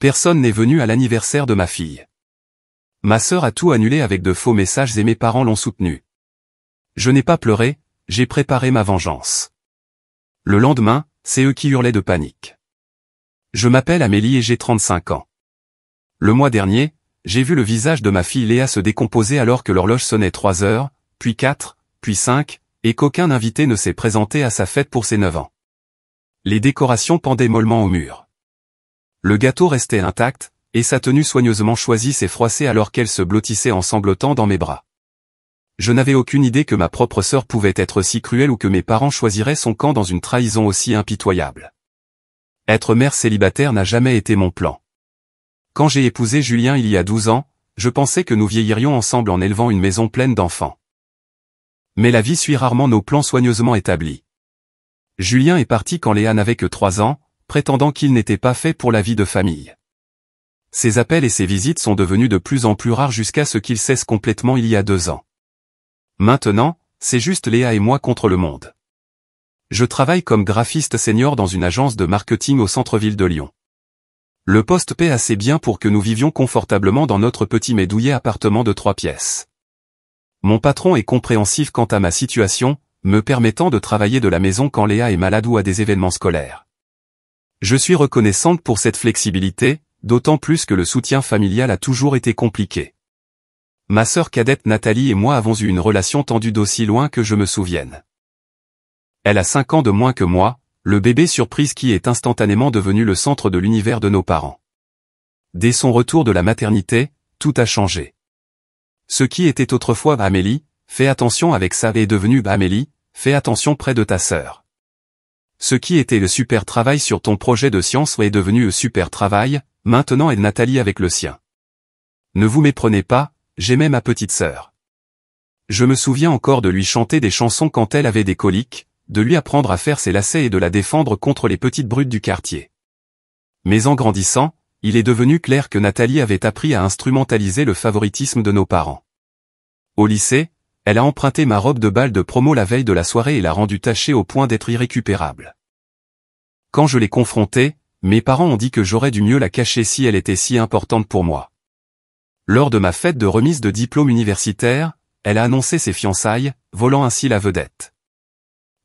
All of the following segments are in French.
Personne n'est venu à l'anniversaire de ma fille. Ma sœur a tout annulé avec de faux messages et mes parents l'ont soutenue. Je n'ai pas pleuré, j'ai préparé ma vengeance. Le lendemain, c'est eux qui hurlaient de panique. Je m'appelle Amélie et j'ai 35 ans. Le mois dernier, j'ai vu le visage de ma fille Léa se décomposer alors que l'horloge sonnait 3 heures, puis 4, puis 5, et qu'aucun invité ne s'est présenté à sa fête pour ses 9 ans. Les décorations pendaient mollement au mur. Le gâteau restait intact, et sa tenue soigneusement choisie s'est froissée alors qu'elle se blottissait en sanglotant dans mes bras. Je n'avais aucune idée que ma propre sœur pouvait être si cruelle ou que mes parents choisiraient son camp dans une trahison aussi impitoyable. Être mère célibataire n'a jamais été mon plan. Quand j'ai épousé Julien il y a 12 ans, je pensais que nous vieillirions ensemble en élevant une maison pleine d'enfants. Mais la vie suit rarement nos plans soigneusement établis. Julien est parti quand Léa n'avait que 3 ans, prétendant qu'il n'était pas fait pour la vie de famille. Ses appels et ses visites sont devenus de plus en plus rares jusqu'à ce qu'il cesse complètement il y a 2 ans. Maintenant, c'est juste Léa et moi contre le monde. Je travaille comme graphiste senior dans une agence de marketing au centre-ville de Lyon. Le poste paie assez bien pour que nous vivions confortablement dans notre petit mais douillet appartement de 3 pièces. Mon patron est compréhensif quant à ma situation, me permettant de travailler de la maison quand Léa est malade ou à des événements scolaires. Je suis reconnaissante pour cette flexibilité, d'autant plus que le soutien familial a toujours été compliqué. Ma sœur cadette Nathalie et moi avons eu une relation tendue d'aussi loin que je me souvienne. Elle a 5 ans de moins que moi, le bébé surprise qui est instantanément devenu le centre de l'univers de nos parents. Dès son retour de la maternité, tout a changé. Ce qui était autrefois Amélie, fais attention avec ça est devenu Amélie, fais attention près de ta sœur. Ce qui était le super travail sur ton projet de science est devenu le super travail, maintenant est Nathalie avec le sien. Ne vous méprenez pas, j'aimais ma petite sœur. Je me souviens encore de lui chanter des chansons quand elle avait des coliques, de lui apprendre à faire ses lacets et de la défendre contre les petites brutes du quartier. Mais en grandissant, il est devenu clair que Nathalie avait appris à instrumentaliser le favoritisme de nos parents. Au lycée, elle a emprunté ma robe de bal de promo la veille de la soirée et l'a rendue tachée au point d'être irrécupérable. Quand je l'ai confrontée, mes parents ont dit que j'aurais dû mieux la cacher si elle était si importante pour moi. Lors de ma fête de remise de diplôme universitaire, elle a annoncé ses fiançailles, volant ainsi la vedette.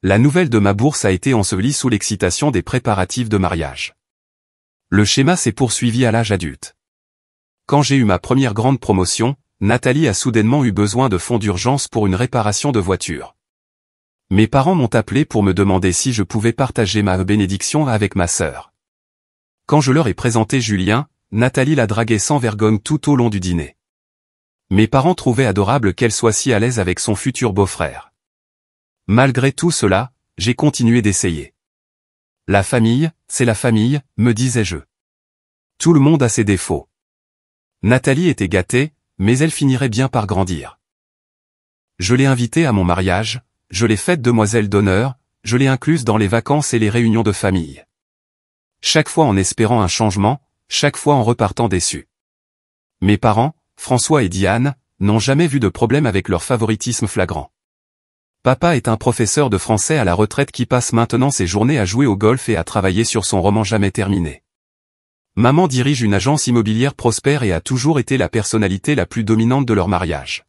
La nouvelle de ma bourse a été ensevelie sous l'excitation des préparatifs de mariage. Le schéma s'est poursuivi à l'âge adulte. Quand j'ai eu ma première grande promotion, Nathalie a soudainement eu besoin de fonds d'urgence pour une réparation de voiture. Mes parents m'ont appelé pour me demander si je pouvais partager ma bénédiction avec ma sœur. Quand je leur ai présenté Julien, Nathalie l'a dragué sans vergogne tout au long du dîner. Mes parents trouvaient adorable qu'elle soit si à l'aise avec son futur beau-frère. Malgré tout cela, j'ai continué d'essayer. La famille, c'est la famille, me disais-je. Tout le monde a ses défauts. Nathalie était gâtée, mais elle finirait bien par grandir. Je l'ai invitée à mon mariage, je l'ai faite demoiselle d'honneur, je l'ai incluse dans les vacances et les réunions de famille. Chaque fois en espérant un changement, chaque fois en repartant déçu. Mes parents, François et Diane, n'ont jamais vu de problème avec leur favoritisme flagrant. Papa est un professeur de français à la retraite qui passe maintenant ses journées à jouer au golf et à travailler sur son roman jamais terminé. Maman dirige une agence immobilière prospère et a toujours été la personnalité la plus dominante de leur mariage.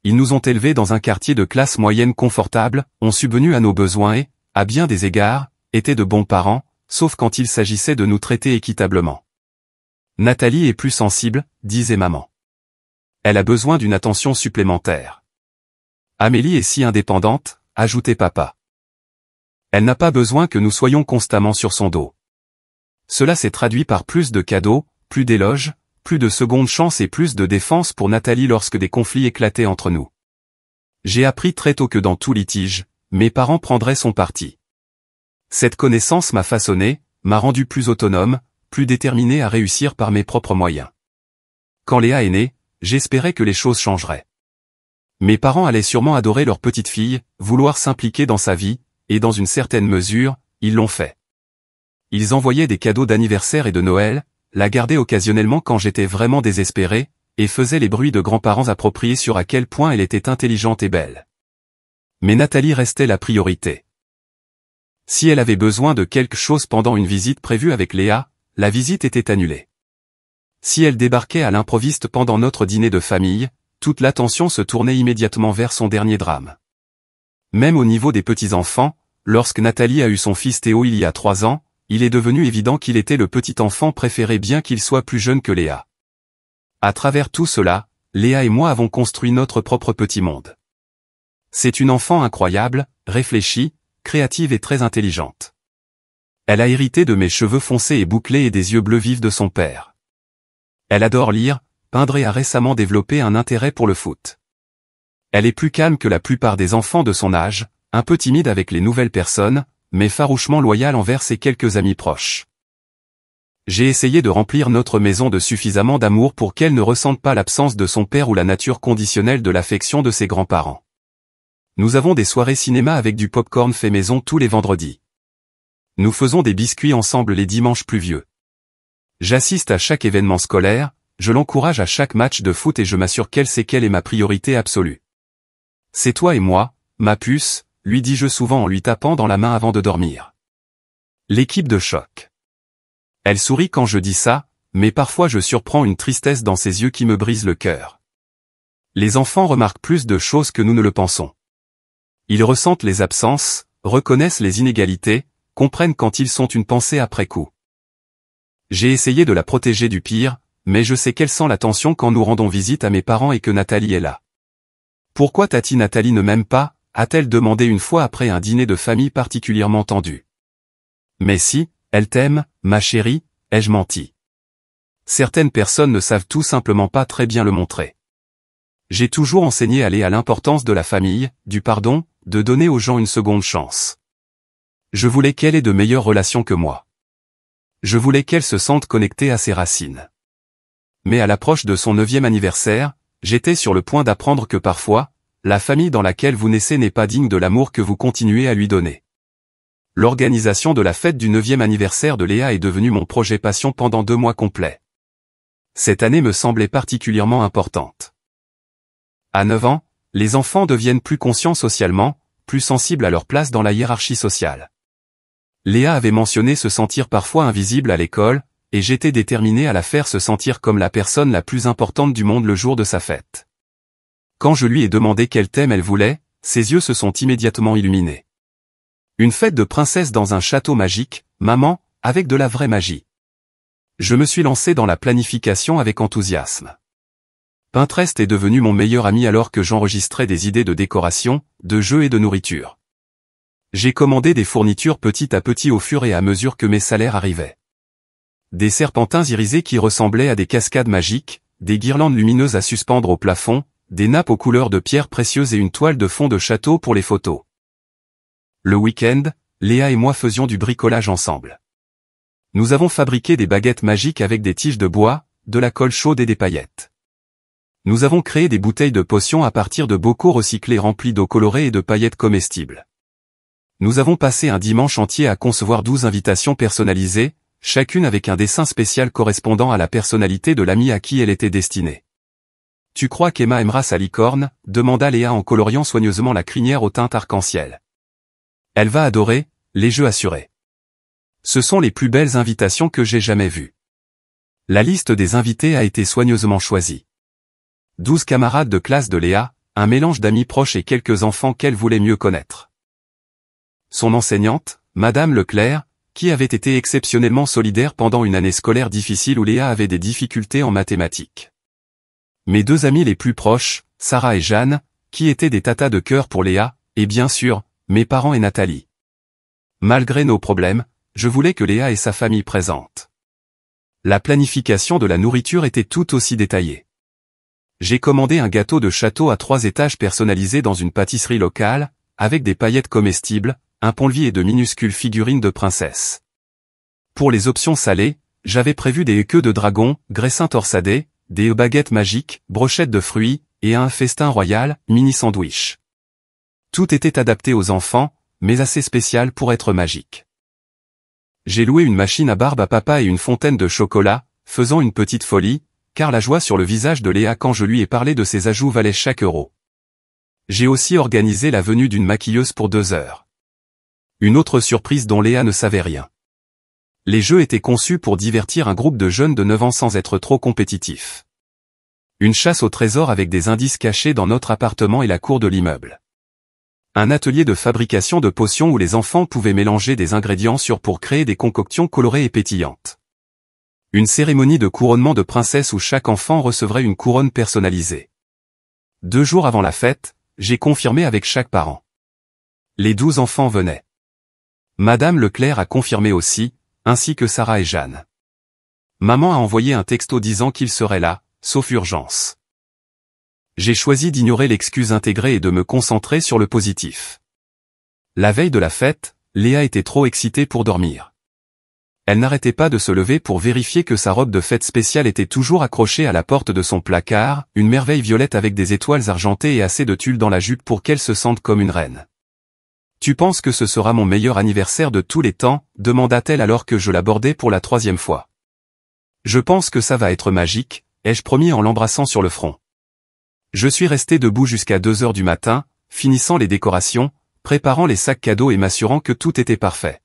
Ils nous ont élevés dans un quartier de classe moyenne confortable, ont subvenu à nos besoins et, à bien des égards, étaient de bons parents, sauf quand il s'agissait de nous traiter équitablement. Nathalie est plus sensible, disait maman. Elle a besoin d'une attention supplémentaire. Amélie est si indépendante, ajoutait papa. Elle n'a pas besoin que nous soyons constamment sur son dos. Cela s'est traduit par plus de cadeaux, plus d'éloges, plus de secondes chances et plus de défense pour Nathalie lorsque des conflits éclataient entre nous. J'ai appris très tôt que dans tout litige, mes parents prendraient son parti. Cette connaissance m'a façonné, m'a rendu plus autonome, plus déterminé à réussir par mes propres moyens. Quand Léa est née, j'espérais que les choses changeraient. Mes parents allaient sûrement adorer leur petite fille, vouloir s'impliquer dans sa vie, et dans une certaine mesure, ils l'ont fait. Ils envoyaient des cadeaux d'anniversaire et de Noël, la gardaient occasionnellement quand j'étais vraiment désespéré, et faisaient les bruits de grands-parents appropriés sur à quel point elle était intelligente et belle. Mais Nathalie restait la priorité. Si elle avait besoin de quelque chose pendant une visite prévue avec Léa, la visite était annulée. si elle débarquait à l'improviste pendant notre dîner de famille, toute l'attention se tournait immédiatement vers son dernier drame. Même au niveau des petits-enfants, lorsque Nathalie a eu son fils Théo il y a 3 ans, il est devenu évident qu'il était le petit enfant préféré bien qu'il soit plus jeune que Léa. À travers tout cela, Léa et moi avons construit notre propre petit monde. C'est une enfant incroyable, réfléchie, créative et très intelligente. Elle a hérité de mes cheveux foncés et bouclés et des yeux bleus vifs de son père. Elle adore lire, peindre et a récemment développé un intérêt pour le foot. Elle est plus calme que la plupart des enfants de son âge, un peu timide avec les nouvelles personnes, mais farouchement loyale envers ses quelques amis proches. J'ai essayé de remplir notre maison de suffisamment d'amour pour qu'elle ne ressente pas l'absence de son père ou la nature conditionnelle de l'affection de ses grands-parents. Nous avons des soirées cinéma avec du pop-corn fait maison tous les vendredis. Nous faisons des biscuits ensemble les dimanches pluvieux. J'assiste à chaque événement scolaire, je l'encourage à chaque match de foot et je m'assure qu'elle sait quelle est ma priorité absolue. C'est toi et moi, ma puce, lui dis-je souvent en lui tapant dans la main avant de dormir. L'équipe de choc. Elle sourit quand je dis ça, mais parfois je surprends une tristesse dans ses yeux qui me brise le cœur. Les enfants remarquent plus de choses que nous ne le pensons. Ils ressentent les absences, reconnaissent les inégalités, comprennent quand ils sont une pensée après coup. J'ai essayé de la protéger du pire, mais je sais qu'elle sent la tension quand nous rendons visite à mes parents et que Nathalie est là. Pourquoi Tati Nathalie ne m'aime pas ? A-t-elle demandé une fois après un dîner de famille particulièrement tendu. Mais si, elle t'aime, ma chérie, ai-je menti. Certaines personnes ne savent tout simplement pas très bien le montrer. J'ai toujours enseigné à Léa l'importance de la famille, du pardon, de donner aux gens une seconde chance. Je voulais qu'elle ait de meilleures relations que moi. Je voulais qu'elle se sente connectée à ses racines. Mais à l'approche de son 9e anniversaire, j'étais sur le point d'apprendre que parfois, la famille dans laquelle vous naissez n'est pas digne de l'amour que vous continuez à lui donner. L'organisation de la fête du 9e anniversaire de Léa est devenue mon projet passion pendant 2 mois complets. Cette année me semblait particulièrement importante. À 9 ans, les enfants deviennent plus conscients socialement, plus sensibles à leur place dans la hiérarchie sociale. Léa avait mentionné se sentir parfois invisible à l'école, et j'étais déterminé à la faire se sentir comme la personne la plus importante du monde le jour de sa fête. Quand je lui ai demandé quel thème elle voulait, ses yeux se sont immédiatement illuminés. Une fête de princesse dans un château magique, maman, avec de la vraie magie. Je me suis lancé dans la planification avec enthousiasme. Pinterest est devenu mon meilleur ami alors que j'enregistrais des idées de décoration, de jeux et de nourriture. J'ai commandé des fournitures petit à petit au fur et à mesure que mes salaires arrivaient. Des serpentins irisés qui ressemblaient à des cascades magiques, des guirlandes lumineuses à suspendre au plafond, des nappes aux couleurs de pierres précieuses et une toile de fond de château pour les photos. Le week-end, Léa et moi faisions du bricolage ensemble. Nous avons fabriqué des baguettes magiques avec des tiges de bois, de la colle chaude et des paillettes. Nous avons créé des bouteilles de potions à partir de bocaux recyclés remplis d'eau colorée et de paillettes comestibles. Nous avons passé un dimanche entier à concevoir 12 invitations personnalisées, chacune avec un dessin spécial correspondant à la personnalité de l'ami à qui elle était destinée. « Tu crois qu'Emma aimera sa licorne ?» demanda Léa en coloriant soigneusement la crinière aux teintes arc-en-ciel. « Elle va adorer, les jeux assurés. » Ce sont les plus belles invitations que j'ai jamais vues. La liste des invités a été soigneusement choisie. 12 camarades de classe de Léa, un mélange d'amis proches et quelques enfants qu'elle voulait mieux connaître. Son enseignante, Madame Leclerc, qui avait été exceptionnellement solidaire pendant une année scolaire difficile où Léa avait des difficultés en mathématiques. Mes 2 amis les plus proches, Sarah et Jeanne, qui étaient des tatas de cœur pour Léa, et bien sûr, mes parents et Nathalie. Malgré nos problèmes, je voulais que Léa ait sa famille présente. La planification de la nourriture était tout aussi détaillée. J'ai commandé un gâteau de château à 3 étages personnalisé dans une pâtisserie locale, avec des paillettes comestibles, un pont-levis et de minuscules figurines de princesses. Pour les options salées, j'avais prévu des queues de dragon, graissins torsadés, des baguettes magiques, brochettes de fruits, et un festin royal, mini sandwich. Tout était adapté aux enfants, mais assez spécial pour être magique. J'ai loué une machine à barbe à papa et une fontaine de chocolat, faisant une petite folie, car la joie sur le visage de Léa quand je lui ai parlé de ses ajouts valait chaque euro. J'ai aussi organisé la venue d'une maquilleuse pour 2 heures. Une autre surprise dont Léa ne savait rien. Les jeux étaient conçus pour divertir un groupe de jeunes de 9 ans sans être trop compétitifs. Une chasse au trésor avec des indices cachés dans notre appartement et la cour de l'immeuble. Un atelier de fabrication de potions où les enfants pouvaient mélanger des ingrédients sûrs pour créer des concoctions colorées et pétillantes. Une cérémonie de couronnement de princesse où chaque enfant recevrait une couronne personnalisée. 2 jours avant la fête, j'ai confirmé avec chaque parent. Les 12 enfants venaient. Madame Leclerc a confirmé aussi, ainsi que Sarah et Jeanne. Maman a envoyé un texto disant qu'il serait là, sauf urgence. J'ai choisi d'ignorer l'excuse intégrée et de me concentrer sur le positif. La veille de la fête, Léa était trop excitée pour dormir. Elle n'arrêtait pas de se lever pour vérifier que sa robe de fête spéciale était toujours accrochée à la porte de son placard, une merveille violette avec des étoiles argentées et assez de tulle dans la jupe pour qu'elle se sente comme une reine. « Tu penses que ce sera mon meilleur anniversaire de tous les temps ?» demanda-t-elle alors que je l'abordais pour la 3e fois. « Je pense que ça va être magique », ai-je promis en l'embrassant sur le front. Je suis resté debout jusqu'à 2 heures du matin, finissant les décorations, préparant les sacs cadeaux et m'assurant que tout était parfait.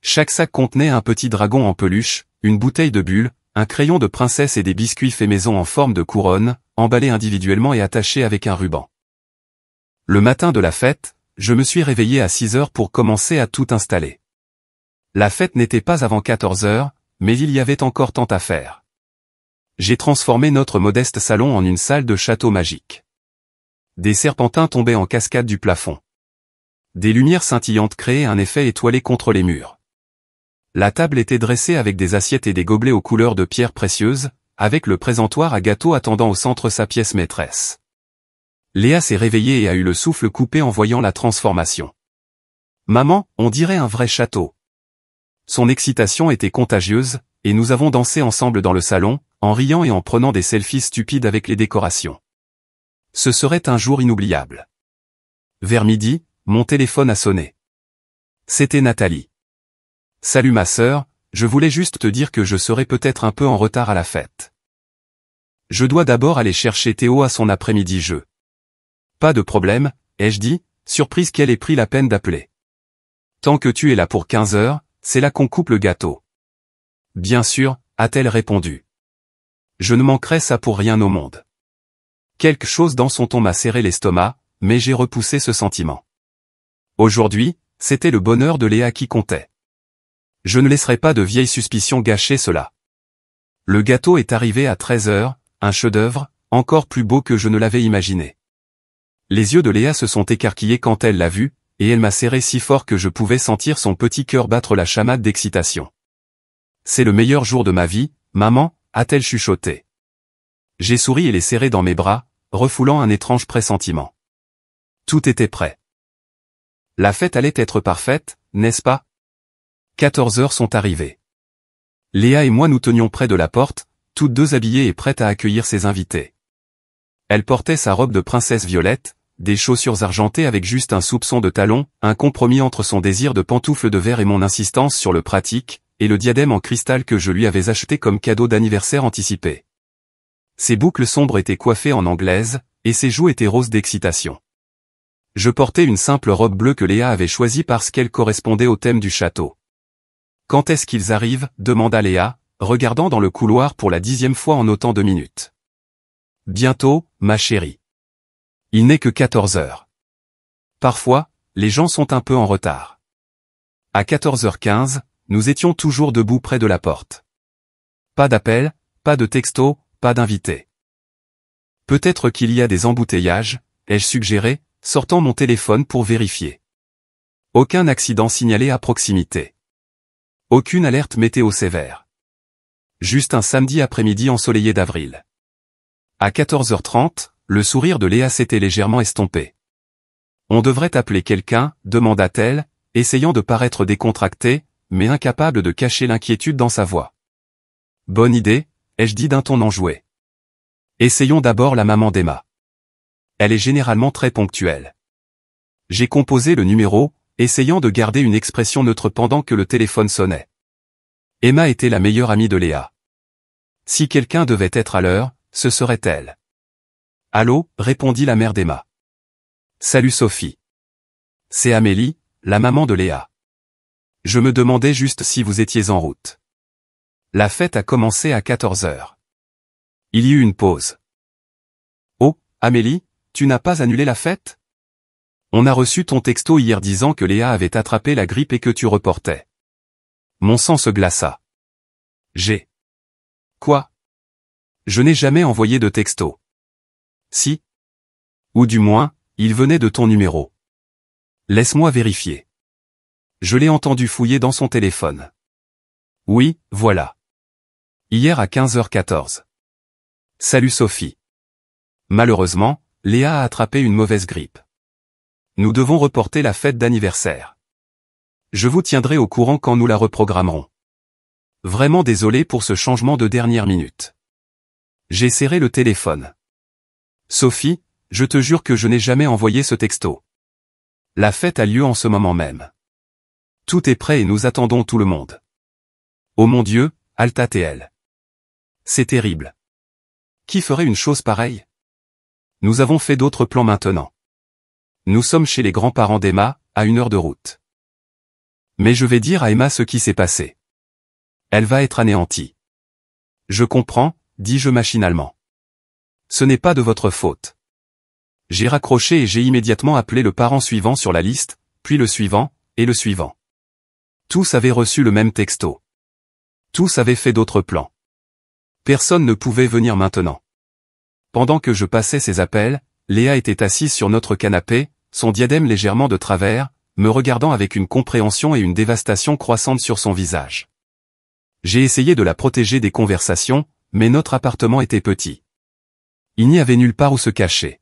Chaque sac contenait un petit dragon en peluche, une bouteille de bulle, un crayon de princesse et des biscuits faits maison en forme de couronne, emballés individuellement et attachés avec un ruban. Le matin de la fête, je me suis réveillé à 6 heures pour commencer à tout installer. La fête n'était pas avant 14 heures, mais il y avait encore tant à faire. J'ai transformé notre modeste salon en une salle de château magique. Des serpentins tombaient en cascade du plafond. Des lumières scintillantes créaient un effet étoilé contre les murs. La table était dressée avec des assiettes et des gobelets aux couleurs de pierres précieuses, avec le présentoir à gâteau attendant au centre sa pièce maîtresse. Léa s'est réveillée et a eu le souffle coupé en voyant la transformation. « Maman, on dirait un vrai château. » Son excitation était contagieuse, et nous avons dansé ensemble dans le salon, en riant et en prenant des selfies stupides avec les décorations. Ce serait un jour inoubliable. Vers midi, mon téléphone a sonné. C'était Nathalie. « Salut ma sœur, je voulais juste te dire que je serai peut-être un peu en retard à la fête. Je dois d'abord aller chercher Théo à son après-midi jeu. » « Pas de problème, ai-je dit, surprise qu'elle ait pris la peine d'appeler. Tant que tu es là pour 15 heures, c'est là qu'on coupe le gâteau. Bien sûr, a-t-elle répondu. Je ne manquerai ça pour rien au monde. Quelque chose dans son ton m'a serré l'estomac, mais j'ai repoussé ce sentiment. Aujourd'hui, c'était le bonheur de Léa qui comptait. Je ne laisserai pas de vieilles suspicions gâcher cela. Le gâteau est arrivé à 13 heures, un chef-d'œuvre, encore plus beau que je ne l'avais imaginé. Les yeux de Léa se sont écarquillés quand elle l'a vu, et elle m'a serré si fort que je pouvais sentir son petit cœur battre la chamade d'excitation. « C'est le meilleur jour de ma vie, maman » a-t-elle chuchoté. J'ai souri et l'ai serré dans mes bras, refoulant un étrange pressentiment. Tout était prêt. La fête allait être parfaite, n'est-ce pas? 14 heures sont arrivées. Léa et moi nous tenions près de la porte, toutes deux habillées et prêtes à accueillir ses invités. Elle portait sa robe de princesse violette, des chaussures argentées avec juste un soupçon de talon, un compromis entre son désir de pantoufles de verre et mon insistance sur le pratique, et le diadème en cristal que je lui avais acheté comme cadeau d'anniversaire anticipé. Ses boucles sombres étaient coiffées en anglaise, et ses joues étaient roses d'excitation. Je portais une simple robe bleue que Léa avait choisie parce qu'elle correspondait au thème du château. « Quand est-ce qu'ils arrivent ?» demanda Léa, regardant dans le couloir pour la 10e fois en autant de minutes. « Bientôt, ma chérie. Il n'est que 14 heures. Parfois, les gens sont un peu en retard. » À 14h15, nous étions toujours debout près de la porte. Pas d'appel, pas de texto, pas d'invité. Peut-être qu'il y a des embouteillages, ai-je suggéré, sortant mon téléphone pour vérifier. Aucun accident signalé à proximité. Aucune alerte météo sévère. Juste un samedi après-midi ensoleillé d'avril. À 14h30, le sourire de Léa s'était légèrement estompé. « On devrait appeler quelqu'un » demanda-t-elle, essayant de paraître décontractée, mais incapable de cacher l'inquiétude dans sa voix. « Bonne idée » ai-je dit d'un ton enjoué. « Essayons d'abord la maman d'Emma. Elle est généralement très ponctuelle. » J'ai composé le numéro, essayant de garder une expression neutre pendant que le téléphone sonnait. Emma était la meilleure amie de Léa. Si quelqu'un devait être à l'heure, ce serait elle. « Allô » répondit la mère d'Emma. « Salut Sophie. C'est Amélie, la maman de Léa. Je me demandais juste si vous étiez en route. La fête a commencé à 14 heures. Il y eut une pause. Oh, Amélie, tu n'as pas annulé la fête? On a reçu ton texto hier disant que Léa avait attrapé la grippe et que tu reportais. Mon sang se glaça. J'ai. Quoi? Je n'ai jamais envoyé de texto. Si. Ou du moins, il venait de ton numéro. Laisse-moi vérifier. Je l'ai entendu fouiller dans son téléphone. Oui, voilà. Hier à 15h14. Salut Sophie. Malheureusement, Léa a attrapé une mauvaise grippe. Nous devons reporter la fête d'anniversaire. Je vous tiendrai au courant quand nous la reprogrammerons. Vraiment désolé pour ce changement de dernière minute. J'ai serré le téléphone. Sophie, je te jure que je n'ai jamais envoyé ce texto. La fête a lieu en ce moment même. Tout est prêt et nous attendons tout le monde. Oh mon Dieu, Alta TL. C'est terrible. Qui ferait une chose pareille? Nous avons fait d'autres plans maintenant. Nous sommes chez les grands-parents d'Emma, à 1 heure de route. Mais je vais dire à Emma ce qui s'est passé. Elle va être anéantie. Je comprends, dis-je machinalement. Ce n'est pas de votre faute. J'ai raccroché et j'ai immédiatement appelé le parent suivant sur la liste, puis le suivant, et le suivant. Tous avaient reçu le même texto. Tous avaient fait d'autres plans. Personne ne pouvait venir maintenant. Pendant que je passais ces appels, Léa était assise sur notre canapé, son diadème légèrement de travers, me regardant avec une compréhension et une dévastation croissante sur son visage. J'ai essayé de la protéger des conversations, mais notre appartement était petit. Il n'y avait nulle part où se cacher.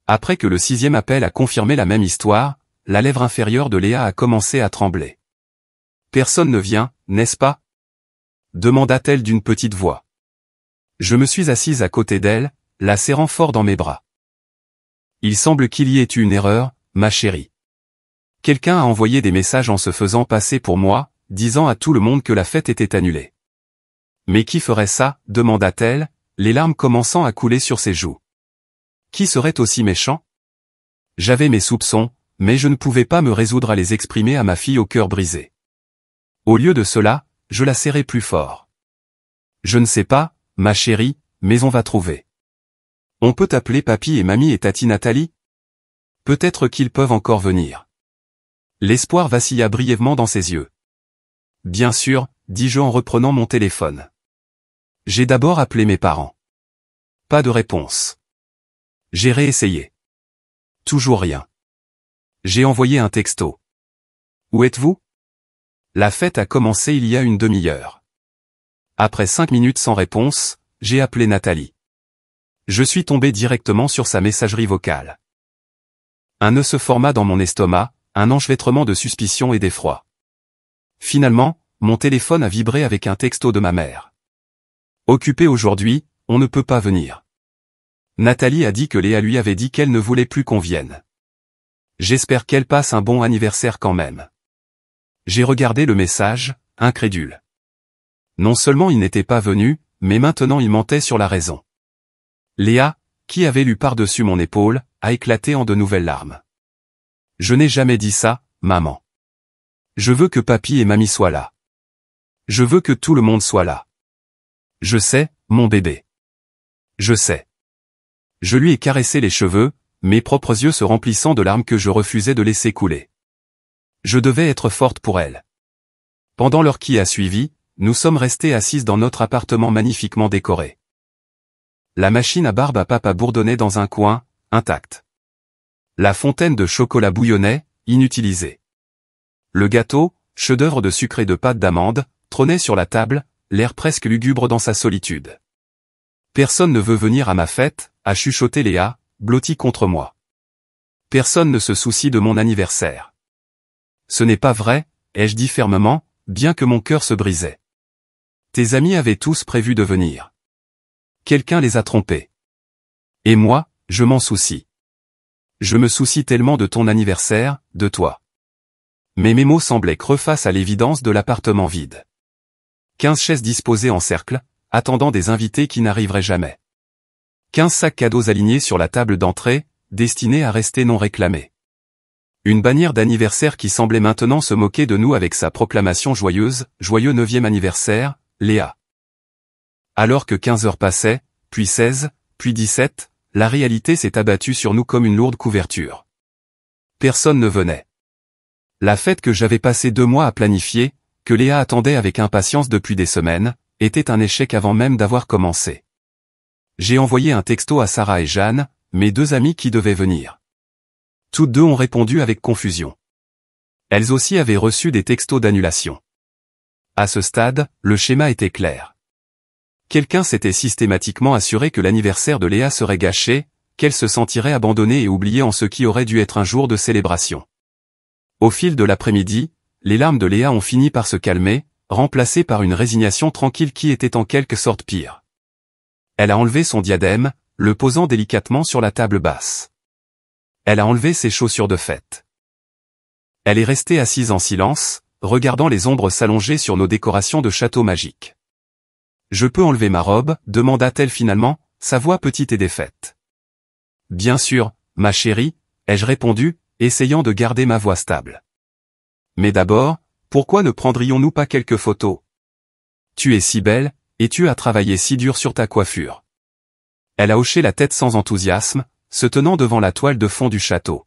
Après que le 6e appel a confirmé la même histoire, la lèvre inférieure de Léa a commencé à trembler. « Personne ne vient, n'est-ce pas ?» demanda-t-elle d'une petite voix. Je me suis assise à côté d'elle, la serrant fort dans mes bras. Il semble qu'il y ait eu une erreur, ma chérie. Quelqu'un a envoyé des messages en se faisant passer pour moi, disant à tout le monde que la fête était annulée. Mais qui ferait ça, demanda-t-elle, les larmes commençant à couler sur ses joues. Qui serait aussi méchant? J'avais mes soupçons, mais je ne pouvais pas me résoudre à les exprimer à ma fille au cœur brisé. Au lieu de cela, je la serrai plus fort. Je ne sais pas, ma chérie, mais on va trouver. On peut appeler papy et mamie et tati Nathalie? Peut-être qu'ils peuvent encore venir. L'espoir vacilla brièvement dans ses yeux. Bien sûr, dis-je en reprenant mon téléphone. J'ai d'abord appelé mes parents. Pas de réponse. J'ai réessayé. Toujours rien. J'ai envoyé un texto. Où êtes-vous? La fête a commencé il y a une demi-heure. Après 5 minutes sans réponse, j'ai appelé Nathalie. Je suis tombé directement sur sa messagerie vocale. Un nœud se forma dans mon estomac, un enchevêtrement de suspicion et d'effroi. Finalement, mon téléphone a vibré avec un texto de ma mère. Occupé aujourd'hui, on ne peut pas venir. Nathalie a dit que Léa lui avait dit qu'elle ne voulait plus qu'on vienne. J'espère qu'elle passe un bon anniversaire quand même. J'ai regardé le message, incrédule. Non seulement il n'était pas venu, mais maintenant il mentait sur la raison. Léa, qui avait lu par-dessus mon épaule, a éclaté en de nouvelles larmes. Je n'ai jamais dit ça, maman. Je veux que papy et mamie soient là. Je veux que tout le monde soit là. Je sais, mon bébé. Je sais. Je lui ai caressé les cheveux, mes propres yeux se remplissant de larmes que je refusais de laisser couler. Je devais être forte pour elle. Pendant l'heure qui a suivi, nous sommes restés assises dans notre appartement magnifiquement décoré. La machine à barbe à papa bourdonnait dans un coin, intacte. La fontaine de chocolat bouillonnait, inutilisée. Le gâteau, chef-d'œuvre de sucre et de pâte d'amande, trônait sur la table, l'air presque lugubre dans sa solitude. Personne ne veut venir à ma fête, a chuchoté Léa, blottie contre moi. Personne ne se soucie de mon anniversaire. Ce n'est pas vrai, ai-je dit fermement, bien que mon cœur se brisait. Tes amis avaient tous prévu de venir. Quelqu'un les a trompés. Et moi, je m'en soucie. Je me soucie tellement de ton anniversaire, de toi. Mais mes mots semblaient creux face à l'évidence de l'appartement vide. 15 chaises disposées en cercle, attendant des invités qui n'arriveraient jamais. 15 sacs cadeaux alignés sur la table d'entrée, destinés à rester non réclamés. Une bannière d'anniversaire qui semblait maintenant se moquer de nous avec sa proclamation joyeuse, « Joyeux 9e anniversaire, Léa ». Alors que 15 heures passaient, puis 16, puis 17, la réalité s'est abattue sur nous comme une lourde couverture. Personne ne venait. La fête que j'avais passé 2 mois à planifier, que Léa attendait avec impatience depuis des semaines, était un échec avant même d'avoir commencé. J'ai envoyé un texto à Sarah et Jeanne, mes 2 amies qui devaient venir. Toutes 2 ont répondu avec confusion. Elles aussi avaient reçu des textos d'annulation. À ce stade, le schéma était clair. Quelqu'un s'était systématiquement assuré que l'anniversaire de Léa serait gâché, qu'elle se sentirait abandonnée et oubliée en ce qui aurait dû être un jour de célébration. Au fil de l'après-midi, les larmes de Léa ont fini par se calmer, remplacées par une résignation tranquille qui était en quelque sorte pire. Elle a enlevé son diadème, le posant délicatement sur la table basse. Elle a enlevé ses chaussures de fête. Elle est restée assise en silence, regardant les ombres s'allonger sur nos décorations de château magique. « Je peux enlever ma robe ?» demanda-t-elle finalement, sa voix petite et défaite. « Bien sûr, ma chérie » ai-je répondu, essayant de garder ma voix stable. « Mais d'abord, pourquoi ne prendrions-nous pas quelques photos? Tu es si belle, et tu as travaillé si dur sur ta coiffure. » Elle a hoché la tête sans enthousiasme, se tenant devant la toile de fond du château.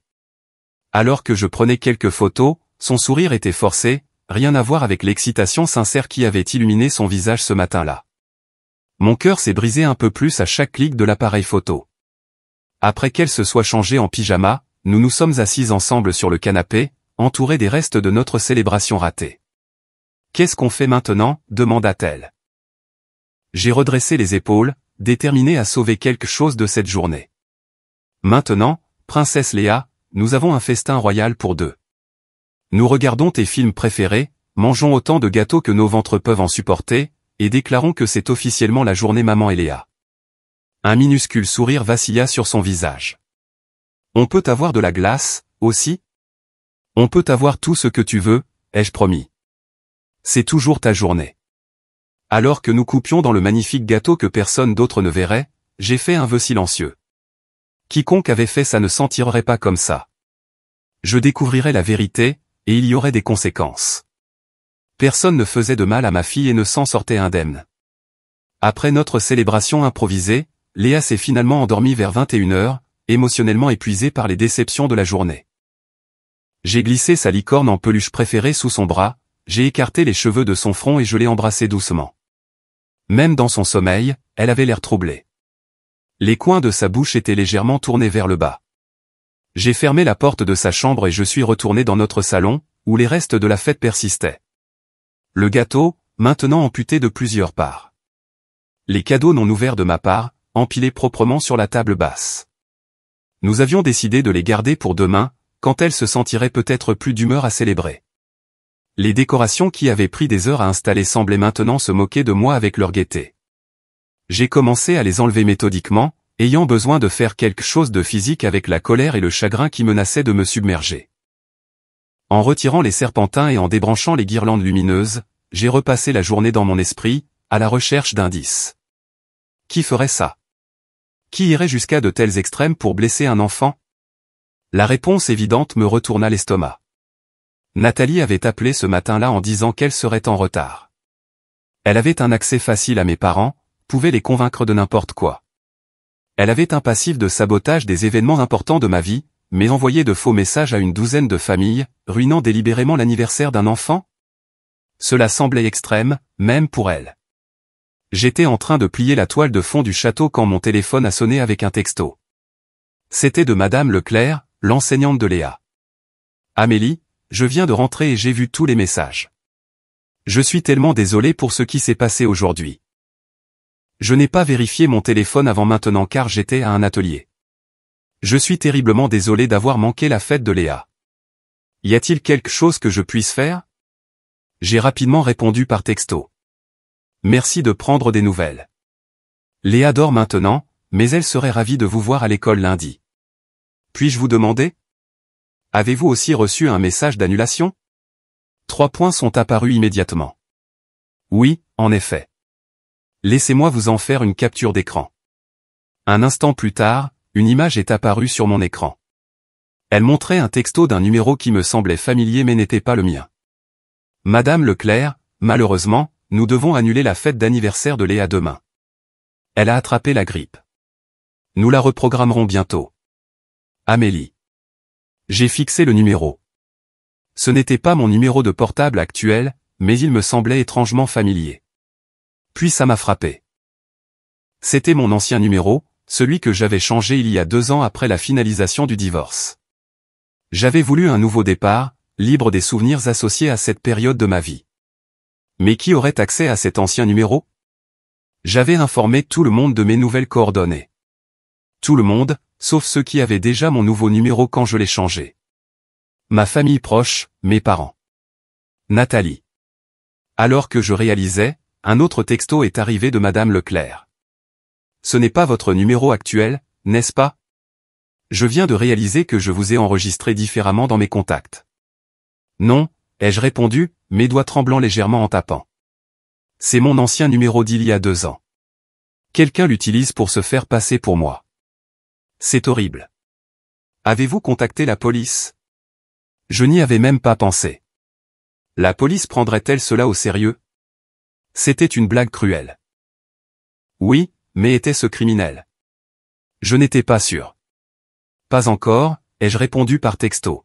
Alors que je prenais quelques photos, son sourire était forcé, rien à voir avec l'excitation sincère qui avait illuminé son visage ce matin-là. Mon cœur s'est brisé un peu plus à chaque clic de l'appareil photo. Après qu'elle se soit changée en pyjama, nous nous sommes assis ensemble sur le canapé, entourés des restes de notre célébration ratée. « Qu'est-ce qu'on fait maintenant ?» demanda-t-elle. J'ai redressé les épaules, déterminé à sauver quelque chose de cette journée. Maintenant, princesse Léa, nous avons un festin royal pour 2. Nous regardons tes films préférés, mangeons autant de gâteaux que nos ventres peuvent en supporter, et déclarons que c'est officiellement la journée maman et Léa. Un minuscule sourire vacilla sur son visage. On peut avoir de la glace, aussi? On peut avoir tout ce que tu veux, ai-je promis. C'est toujours ta journée. Alors que nous coupions dans le magnifique gâteau que personne d'autre ne verrait, j'ai fait un vœu silencieux. Quiconque avait fait ça ne s'en tirerait pas comme ça. Je découvrirais la vérité, et il y aurait des conséquences. Personne ne faisait de mal à ma fille et ne s'en sortait indemne. Après notre célébration improvisée, Léa s'est finalement endormie vers 21 heures, émotionnellement épuisée par les déceptions de la journée. J'ai glissé sa licorne en peluche préférée sous son bras, j'ai écarté les cheveux de son front et je l'ai embrassée doucement. Même dans son sommeil, elle avait l'air troublée. Les coins de sa bouche étaient légèrement tournés vers le bas. J'ai fermé la porte de sa chambre et je suis retourné dans notre salon, où les restes de la fête persistaient. Le gâteau, maintenant amputé de plusieurs parts. Les cadeaux non ouverts de ma part, empilés proprement sur la table basse. Nous avions décidé de les garder pour demain, quand elle se sentirait peut-être plus d'humeur à célébrer. Les décorations qui avaient pris des heures à installer semblaient maintenant se moquer de moi avec leur gaieté. J'ai commencé à les enlever méthodiquement, ayant besoin de faire quelque chose de physique avec la colère et le chagrin qui menaçaient de me submerger. En retirant les serpentins et en débranchant les guirlandes lumineuses, j'ai repassé la journée dans mon esprit, à la recherche d'indices. Qui ferait ça? Qui irait jusqu'à de tels extrêmes pour blesser un enfant? La réponse évidente me retourna l'estomac. Nathalie avait appelé ce matin-là en disant qu'elle serait en retard. Elle avait un accès facile à mes parents, pouvait les convaincre de n'importe quoi. Elle avait un passif de sabotage des événements importants de ma vie, mais envoyait de faux messages à une douzaine de familles, ruinant délibérément l'anniversaire d'un enfant? Cela semblait extrême, même pour elle. J'étais en train de plier la toile de fond du château quand mon téléphone a sonné avec un texto. C'était de Madame Leclerc, l'enseignante de Léa. Amélie, je viens de rentrer et j'ai vu tous les messages. Je suis tellement désolé pour ce qui s'est passé aujourd'hui. Je n'ai pas vérifié mon téléphone avant maintenant car j'étais à un atelier. Je suis terriblement désolé d'avoir manqué la fête de Léa. Y a-t-il quelque chose que je puisse faire? J'ai rapidement répondu par texto. Merci de prendre des nouvelles. Léa dort maintenant, mais elle serait ravie de vous voir à l'école lundi. Puis-je vous demander? Avez-vous aussi reçu un message d'annulation? 3 points sont apparus immédiatement. Oui, en effet. Laissez-moi vous en faire une capture d'écran. Un instant plus tard, une image est apparue sur mon écran. Elle montrait un texto d'un numéro qui me semblait familier mais n'était pas le mien. Madame Leclerc, malheureusement, nous devons annuler la fête d'anniversaire de Léa demain. Elle a attrapé la grippe. Nous la reprogrammerons bientôt. Amélie. J'ai fixé le numéro. Ce n'était pas mon numéro de portable actuel, mais il me semblait étrangement familier. Puis ça m'a frappé. C'était mon ancien numéro, celui que j'avais changé il y a 2 ans après la finalisation du divorce. J'avais voulu un nouveau départ, libre des souvenirs associés à cette période de ma vie. Mais qui aurait accès à cet ancien numéro? J'avais informé tout le monde de mes nouvelles coordonnées. Tout le monde, sauf ceux qui avaient déjà mon nouveau numéro quand je l'ai changé. Ma famille proche, mes parents. Nathalie. Alors que je réalisais, un autre texto est arrivé de Madame Leclerc. Ce n'est pas votre numéro actuel, n'est-ce pas? Je viens de réaliser que je vous ai enregistré différemment dans mes contacts. Non, ai-je répondu, mes doigts tremblant légèrement en tapant. C'est mon ancien numéro d'il y a 2 ans. Quelqu'un l'utilise pour se faire passer pour moi. C'est horrible. Avez-vous contacté la police? Je n'y avais même pas pensé. La police prendrait-elle cela au sérieux? C'était une blague cruelle. Oui, mais était-ce criminel? Je n'étais pas sûr. Pas encore, ai-je répondu par texto.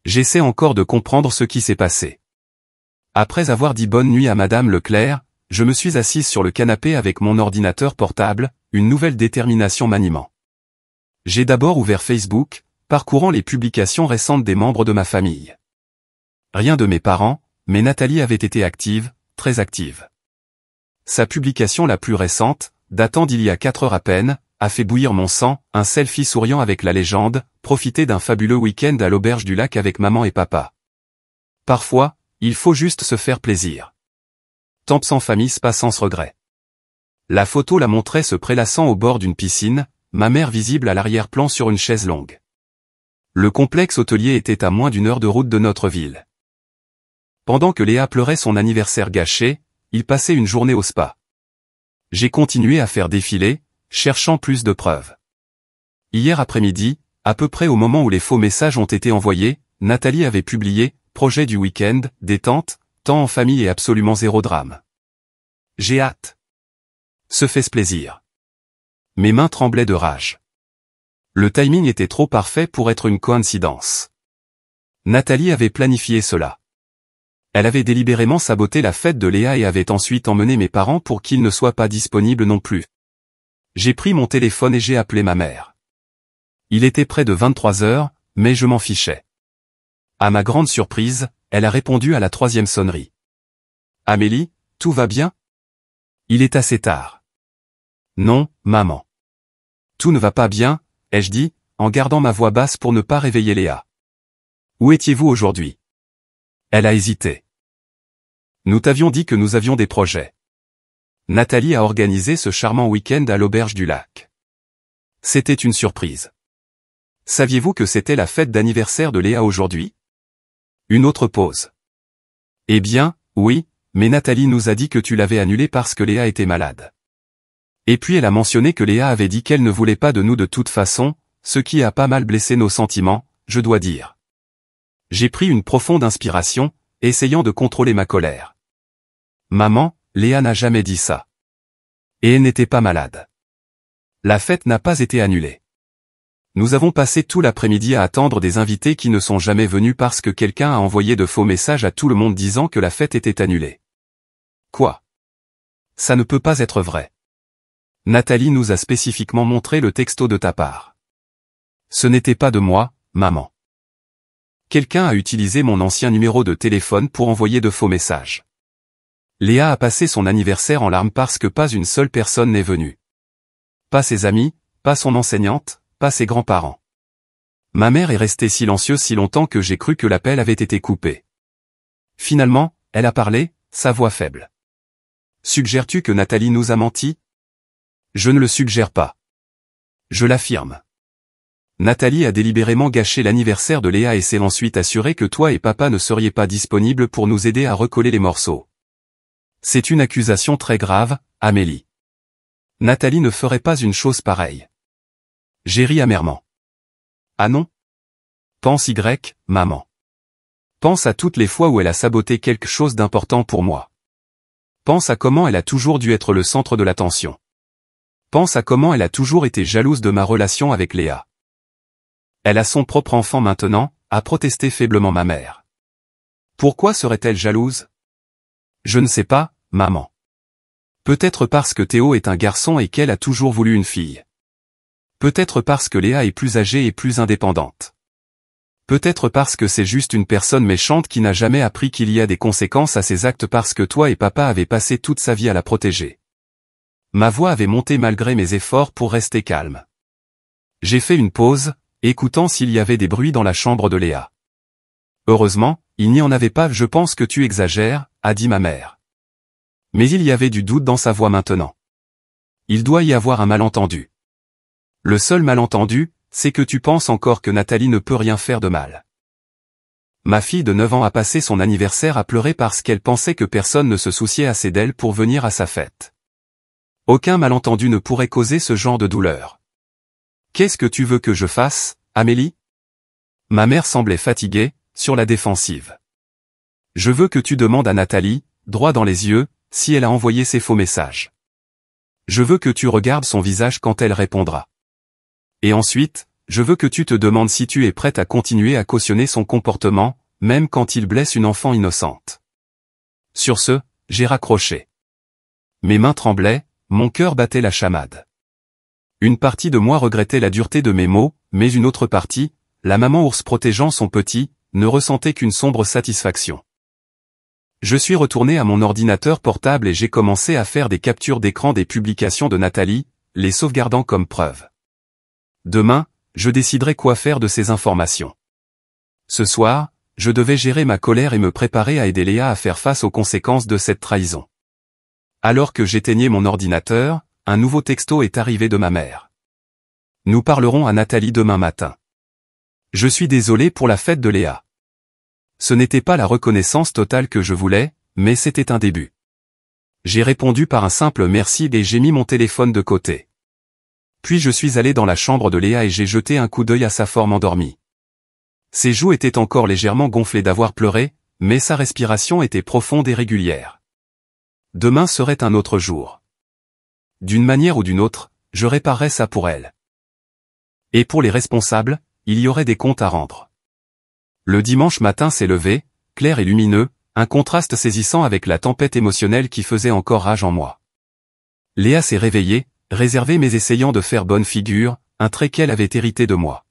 J'essaie encore de comprendre ce qui s'est passé. Après avoir dit bonne nuit à Madame Leclerc, je me suis assise sur le canapé avec mon ordinateur portable, une nouvelle détermination m'animant. J'ai d'abord ouvert Facebook, parcourant les publications récentes des membres de ma famille. Rien de mes parents, mais Nathalie avait été active, très active. Sa publication la plus récente, datant d'il y a 4 heures à peine, a fait bouillir mon sang, un selfie souriant avec la légende, profiter d'un fabuleux week-end à l'auberge du lac avec maman et papa. Parfois, il faut juste se faire plaisir. Temps sans famille se passe sans regret. La photo la montrait se prélassant au bord d'une piscine, ma mère visible à l'arrière-plan sur une chaise longue. Le complexe hôtelier était à moins d'1 heure de route de notre ville. Pendant que Léa pleurait son anniversaire gâché, il passait une journée au spa. J'ai continué à faire défiler, cherchant plus de preuves. Hier après-midi, à peu près au moment où les faux messages ont été envoyés, Nathalie avait publié « Projet du week-end, détente, temps en famille et absolument zéro drame. J'ai hâte. Se fait-ce plaisir. » Mes mains tremblaient de rage. Le timing était trop parfait pour être une coïncidence. Nathalie avait planifié cela. Elle avait délibérément saboté la fête de Léa et avait ensuite emmené mes parents pour qu'ils ne soient pas disponibles non plus. J'ai pris mon téléphone et j'ai appelé ma mère. Il était près de 23 heures, mais je m'en fichais. À ma grande surprise, elle a répondu à la 3e sonnerie. Amélie, tout va bien? Il est assez tard. Non, maman. Tout ne va pas bien, ai-je dit, en gardant ma voix basse pour ne pas réveiller Léa. Où étiez-vous aujourd'hui? Elle a hésité. Nous t'avions dit que nous avions des projets. Nathalie a organisé ce charmant week-end à l'auberge du lac. C'était une surprise. Saviez-vous que c'était la fête d'anniversaire de Léa aujourd'hui? Une autre pause. Eh bien, oui, mais Nathalie nous a dit que tu l'avais annulé parce que Léa était malade. Et puis elle a mentionné que Léa avait dit qu'elle ne voulait pas de nous de toute façon, ce qui a pas mal blessé nos sentiments, je dois dire. J'ai pris une profonde inspiration, essayant de contrôler ma colère. Maman, Léa n'a jamais dit ça. Et elle n'était pas malade. La fête n'a pas été annulée. Nous avons passé tout l'après-midi à attendre des invités qui ne sont jamais venus parce que quelqu'un a envoyé de faux messages à tout le monde disant que la fête était annulée. Quoi? Ça ne peut pas être vrai. Nathalie nous a spécifiquement montré le texto de ta part. Ce n'était pas de moi, maman. Quelqu'un a utilisé mon ancien numéro de téléphone pour envoyer de faux messages. Léa a passé son anniversaire en larmes parce que pas une seule personne n'est venue. Pas ses amis, pas son enseignante, pas ses grands-parents. Ma mère est restée silencieuse si longtemps que j'ai cru que l'appel avait été coupé. Finalement, elle a parlé, sa voix faible. Suggères-tu que Nathalie nous a menti? Je ne le suggère pas. Je l'affirme. Nathalie a délibérément gâché l'anniversaire de Léa et s'est ensuite assurée que toi et papa ne seriez pas disponibles pour nous aider à recoller les morceaux. C'est une accusation très grave, Amélie. Nathalie ne ferait pas une chose pareille. J'ai ri amèrement. Ah non? pense Y, maman. Pense à toutes les fois où elle a saboté quelque chose d'important pour moi. Pense à comment elle a toujours dû être le centre de l'attention. Pense à comment elle a toujours été jalouse de ma relation avec Léa. Elle a son propre enfant maintenant, a protesté faiblement ma mère. Pourquoi serait-elle jalouse? Je ne sais pas, maman. Peut-être parce que Théo est un garçon et qu'elle a toujours voulu une fille. Peut-être parce que Léa est plus âgée et plus indépendante. Peut-être parce que c'est juste une personne méchante qui n'a jamais appris qu'il y a des conséquences à ses actes parce que toi et papa avaient passé toute sa vie à la protéger. Ma voix avait monté malgré mes efforts pour rester calme. J'ai fait une pause, écoutant s'il y avait des bruits dans la chambre de Léa. Heureusement, il n'y en avait pas. Je pense que tu exagères, a dit ma mère. Mais il y avait du doute dans sa voix maintenant. Il doit y avoir un malentendu. Le seul malentendu, c'est que tu penses encore que Nathalie ne peut rien faire de mal. Ma fille de 9 ans a passé son anniversaire à pleurer parce qu'elle pensait que personne ne se souciait assez d'elle pour venir à sa fête. Aucun malentendu ne pourrait causer ce genre de douleur. Qu'est-ce que tu veux que je fasse, Amélie? Ma mère semblait fatiguée, sur la défensive. Je veux que tu demandes à Nathalie, droit dans les yeux, si elle a envoyé ces faux messages. Je veux que tu regardes son visage quand elle répondra. Et ensuite, je veux que tu te demandes si tu es prête à continuer à cautionner son comportement, même quand il blesse une enfant innocente. Sur ce, j'ai raccroché. Mes mains tremblaient, mon cœur battait la chamade. Une partie de moi regrettait la dureté de mes mots, mais une autre partie, la maman ours protégeant son petit, ne ressentait qu'une sombre satisfaction. Je suis retourné à mon ordinateur portable et j'ai commencé à faire des captures d'écran des publications de Nathalie, les sauvegardant comme preuve. Demain, je déciderai quoi faire de ces informations. Ce soir, je devais gérer ma colère et me préparer à aider Léa à faire face aux conséquences de cette trahison. Alors que j'éteignais mon ordinateur, un nouveau texto est arrivé de ma mère. Nous parlerons à Nathalie demain matin. Je suis désolé pour la fête de Léa. Ce n'était pas la reconnaissance totale que je voulais, mais c'était un début. J'ai répondu par un simple merci et j'ai mis mon téléphone de côté. Puis je suis allé dans la chambre de Léa et j'ai jeté un coup d'œil à sa forme endormie. Ses joues étaient encore légèrement gonflées d'avoir pleuré, mais sa respiration était profonde et régulière. Demain serait un autre jour. D'une manière ou d'une autre, je réparerais ça pour elle. Et pour les responsables, il y aurait des comptes à rendre. Le dimanche matin s'est levé, clair et lumineux, un contraste saisissant avec la tempête émotionnelle qui faisait encore rage en moi. Léa s'est réveillée, réservée mais essayant de faire bonne figure, un trait qu'elle avait hérité de moi.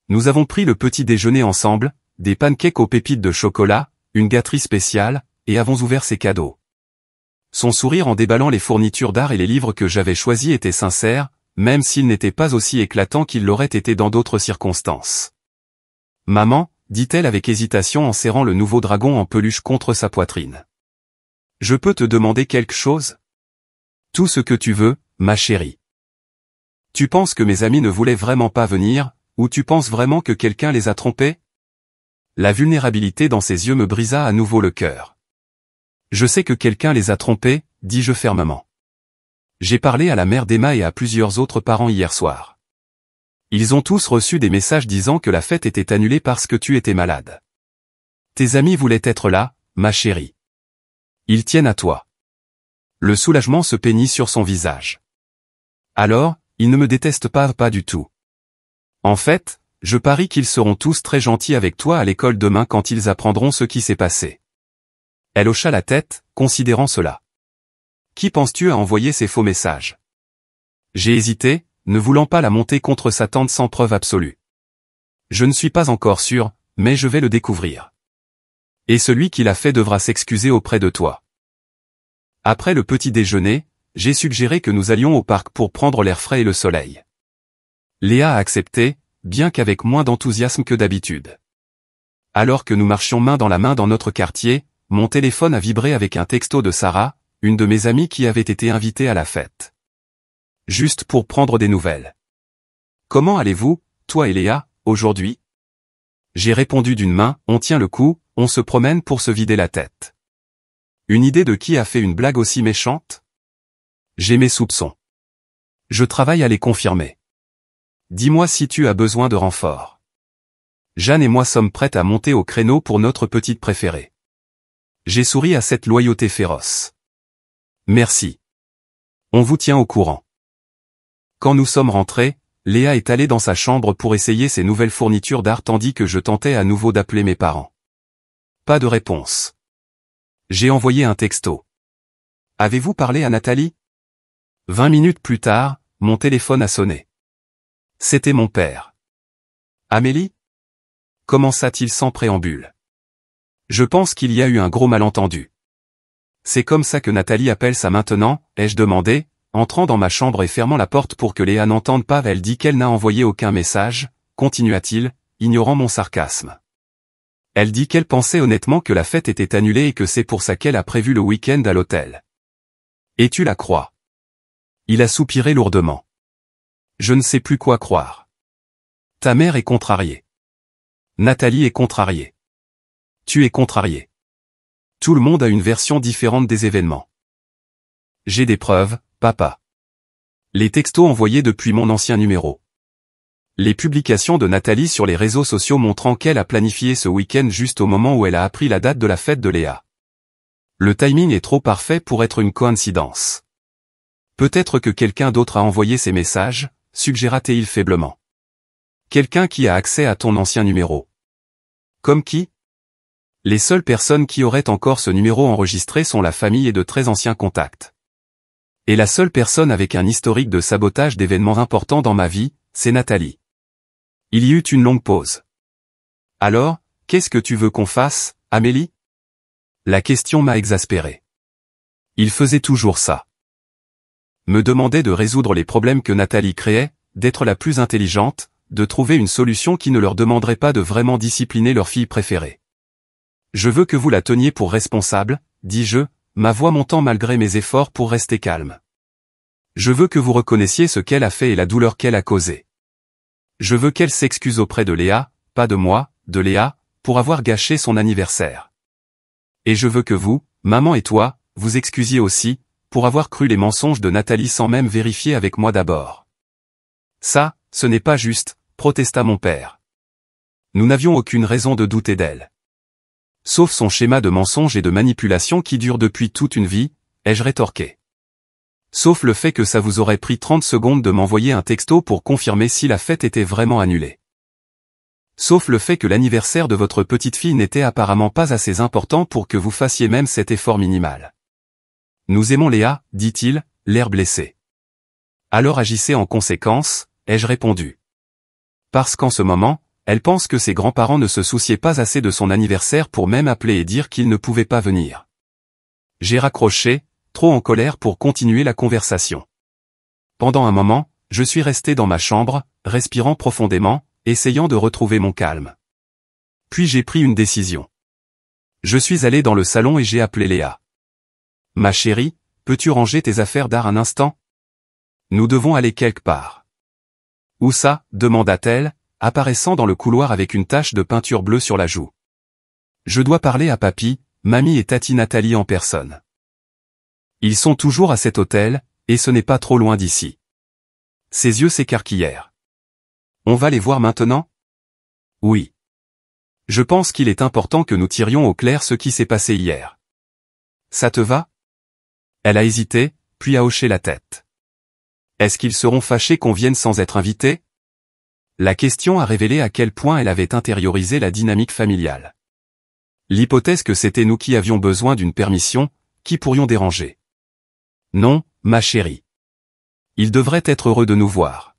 Nous avons pris le petit déjeuner ensemble, des pancakes aux pépites de chocolat, une gâterie spéciale, et avons ouvert ses cadeaux. Son sourire en déballant les fournitures d'art et les livres que j'avais choisis était sincère, même s'il n'était pas aussi éclatant qu'il l'aurait été dans d'autres circonstances. « Maman », dit-elle avec hésitation en serrant le nouveau dragon en peluche contre sa poitrine. « Je peux te demander quelque chose ? Tout ce que tu veux, ma chérie. Tu penses que mes amis ne voulaient vraiment pas venir, ou tu penses vraiment que quelqu'un les a trompés ? » La vulnérabilité dans ses yeux me brisa à nouveau le cœur. « Je sais que quelqu'un les a trompés, » dis-je fermement. J'ai parlé à la mère d'Emma et à plusieurs autres parents hier soir. Ils ont tous reçu des messages disant que la fête était annulée parce que tu étais malade. Tes amis voulaient être là, ma chérie. Ils tiennent à toi. Le soulagement se peignit sur son visage. Alors, ils ne me détestent pas du tout. En fait, je parie qu'ils seront tous très gentils avec toi à l'école demain quand ils apprendront ce qui s'est passé. Elle hocha la tête, considérant cela. Qui penses-tu a envoyé ces faux messages ? J'ai hésité, ne voulant pas la monter contre sa tante sans preuve absolue. Je ne suis pas encore sûr, mais je vais le découvrir. Et celui qui l'a fait devra s'excuser auprès de toi. Après le petit déjeuner, j'ai suggéré que nous allions au parc pour prendre l'air frais et le soleil. Léa a accepté, bien qu'avec moins d'enthousiasme que d'habitude. Alors que nous marchions main dans la main dans notre quartier, mon téléphone a vibré avec un texto de Sarah, une de mes amies qui avait été invitée à la fête. Juste pour prendre des nouvelles. Comment allez-vous, toi et Léa, aujourd'hui ? J'ai répondu d'une main, on tient le coup, on se promène pour se vider la tête. Une idée de qui a fait une blague aussi méchante ? J'ai mes soupçons. Je travaille à les confirmer. Dis-moi si tu as besoin de renfort. Jeanne et moi sommes prêtes à monter au créneau pour notre petite préférée. J'ai souri à cette loyauté féroce. Merci. On vous tient au courant. Quand nous sommes rentrés, Léa est allée dans sa chambre pour essayer ses nouvelles fournitures d'art tandis que je tentais à nouveau d'appeler mes parents. Pas de réponse. J'ai envoyé un texto. Avez-vous parlé à Nathalie? 20 minutes plus tard, mon téléphone a sonné. C'était mon père. Amélie? Commença-t-il sans préambule. Je pense qu'il y a eu un gros malentendu. C'est comme ça que Nathalie appelle ça maintenant, ai-je demandé, entrant dans ma chambre et fermant la porte pour que Léa n'entende pas. Elle dit qu'elle n'a envoyé aucun message, continua-t-il, ignorant mon sarcasme. Elle dit qu'elle pensait honnêtement que la fête était annulée et que c'est pour ça qu'elle a prévu le week-end à l'hôtel. Et tu la crois? Il a soupiré lourdement. Je ne sais plus quoi croire. Ta mère est contrariée. Nathalie est contrariée. Tu es contrarié. Tout le monde a une version différente des événements. J'ai des preuves, papa. Les textos envoyés depuis mon ancien numéro. Les publications de Nathalie sur les réseaux sociaux montrant qu'elle a planifié ce week-end juste au moment où elle a appris la date de la fête de Léa. Le timing est trop parfait pour être une coïncidence. Peut-être que quelqu'un d'autre a envoyé ces messages, suggéra-t-il faiblement. Quelqu'un qui a accès à ton ancien numéro. Comme qui? Les seules personnes qui auraient encore ce numéro enregistré sont la famille et de très anciens contacts. Et la seule personne avec un historique de sabotage d'événements importants dans ma vie, c'est Nathalie. Il y eut une longue pause. Alors, qu'est-ce que tu veux qu'on fasse, Amélie? La question m'a exaspéré. Il faisait toujours ça. Me demandait de résoudre les problèmes que Nathalie créait, d'être la plus intelligente, de trouver une solution qui ne leur demanderait pas de vraiment discipliner leur fille préférée. Je veux que vous la teniez pour responsable, dis-je, ma voix montant malgré mes efforts pour rester calme. Je veux que vous reconnaissiez ce qu'elle a fait et la douleur qu'elle a causée. Je veux qu'elle s'excuse auprès de Léa, pas de moi, de Léa, pour avoir gâché son anniversaire. Et je veux que vous, maman et toi, vous excusiez aussi, pour avoir cru les mensonges de Nathalie sans même vérifier avec moi d'abord. Ça, ce n'est pas juste, protesta mon père. Nous n'avions aucune raison de douter d'elle. Sauf son schéma de mensonge et de manipulation qui dure depuis toute une vie, ai-je rétorqué. Sauf le fait que ça vous aurait pris 30 secondes de m'envoyer un texto pour confirmer si la fête était vraiment annulée. Sauf le fait que l'anniversaire de votre petite fille n'était apparemment pas assez important pour que vous fassiez même cet effort minimal. Nous aimons Léa, dit-il, l'air blessé. Alors agissez en conséquence, ai-je répondu. Parce qu'en ce moment, elle pense que ses grands-parents ne se souciaient pas assez de son anniversaire pour même appeler et dire qu'ils ne pouvaient pas venir. J'ai raccroché, trop en colère pour continuer la conversation. Pendant un moment, je suis resté dans ma chambre, respirant profondément, essayant de retrouver mon calme. Puis j'ai pris une décision. Je suis allé dans le salon et j'ai appelé Léa. Ma chérie, peux-tu ranger tes affaires d'art un instant? Nous devons aller quelque part. Où ça? Demanda-t-elle, apparaissant dans le couloir avec une tache de peinture bleue sur la joue. Je dois parler à papy, mamie et tati Nathalie en personne. Ils sont toujours à cet hôtel, et ce n'est pas trop loin d'ici. Ses yeux s'écarquillèrent. On va les voir maintenant? Oui. Je pense qu'il est important que nous tirions au clair ce qui s'est passé hier. Ça te va? Elle a hésité, puis a hoché la tête. Est-ce qu'ils seront fâchés qu'on vienne sans être invités? La question a révélé à quel point elle avait intériorisé la dynamique familiale. L'hypothèse que c'était nous qui avions besoin d'une permission, qui pourrions déranger. Non, ma chérie. Ils devraient être heureux de nous voir.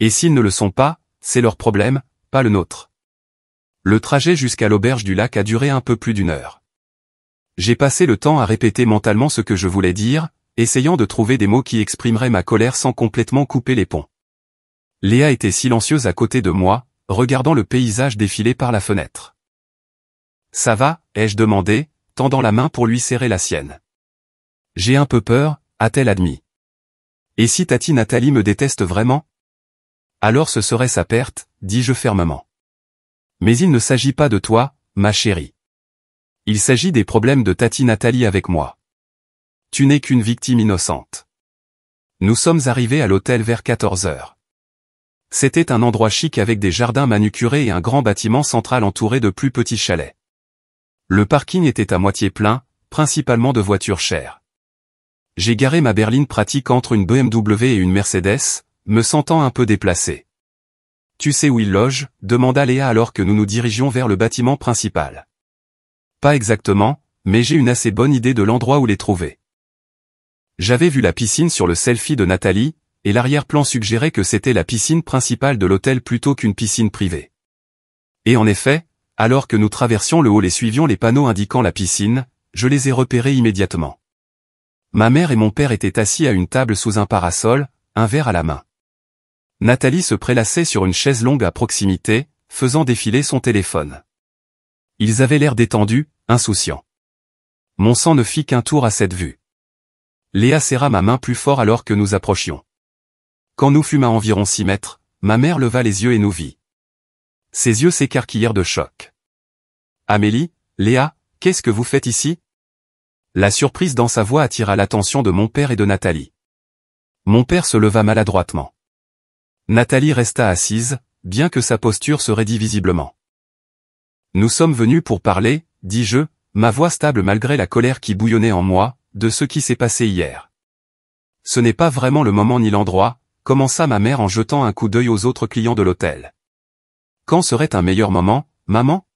Et s'ils ne le sont pas, c'est leur problème, pas le nôtre. Le trajet jusqu'à l'auberge du lac a duré un peu plus d'1 heure. J'ai passé le temps à répéter mentalement ce que je voulais dire, essayant de trouver des mots qui exprimeraient ma colère sans complètement couper les ponts. Léa était silencieuse à côté de moi, regardant le paysage défiler par la fenêtre. « Ça va ?» ai-je demandé, tendant la main pour lui serrer la sienne. « J'ai un peu peur » a-t-elle admis. « Et si tati Nathalie me déteste vraiment ? Alors ce serait sa perte, dis-je fermement. Mais il ne s'agit pas de toi, ma chérie. Il s'agit des problèmes de tati Nathalie avec moi. Tu n'es qu'une victime innocente. Nous sommes arrivés à l'hôtel vers 14 heures. C'était un endroit chic avec des jardins manucurés et un grand bâtiment central entouré de plus petits chalets. Le parking était à moitié plein, principalement de voitures chères. J'ai garé ma berline pratique entre une BMW et une Mercedes, me sentant un peu déplacé. « Tu sais où il loge ?» demanda Léa alors que nous nous dirigions vers le bâtiment principal. « Pas exactement, mais j'ai une assez bonne idée de l'endroit où les trouver. » J'avais vu la piscine sur le selfie de Nathalie, et l'arrière-plan suggérait que c'était la piscine principale de l'hôtel plutôt qu'une piscine privée. Et en effet, alors que nous traversions le hall et suivions les panneaux indiquant la piscine, je les ai repérés immédiatement. Ma mère et mon père étaient assis à une table sous un parasol, un verre à la main. Nathalie se prélassait sur une chaise longue à proximité, faisant défiler son téléphone. Ils avaient l'air détendus, insouciants. Mon sang ne fit qu'un tour à cette vue. Léa serra ma main plus fort alors que nous approchions. Quand nous fûmes à environ 6 mètres, ma mère leva les yeux et nous vit. Ses yeux s'écarquillèrent de choc. « Amélie, Léa, qu'est-ce que vous faites ici ?» La surprise dans sa voix attira l'attention de mon père et de Nathalie. Mon père se leva maladroitement. Nathalie resta assise, bien que sa posture se raidît visiblement. « Nous sommes venus pour parler, dis-je, ma voix stable malgré la colère qui bouillonnait en moi, de ce qui s'est passé hier. Ce n'est pas vraiment le moment ni l'endroit, commença ma mère en jetant un coup d'œil aux autres clients de l'hôtel. Quand serait un meilleur moment, maman?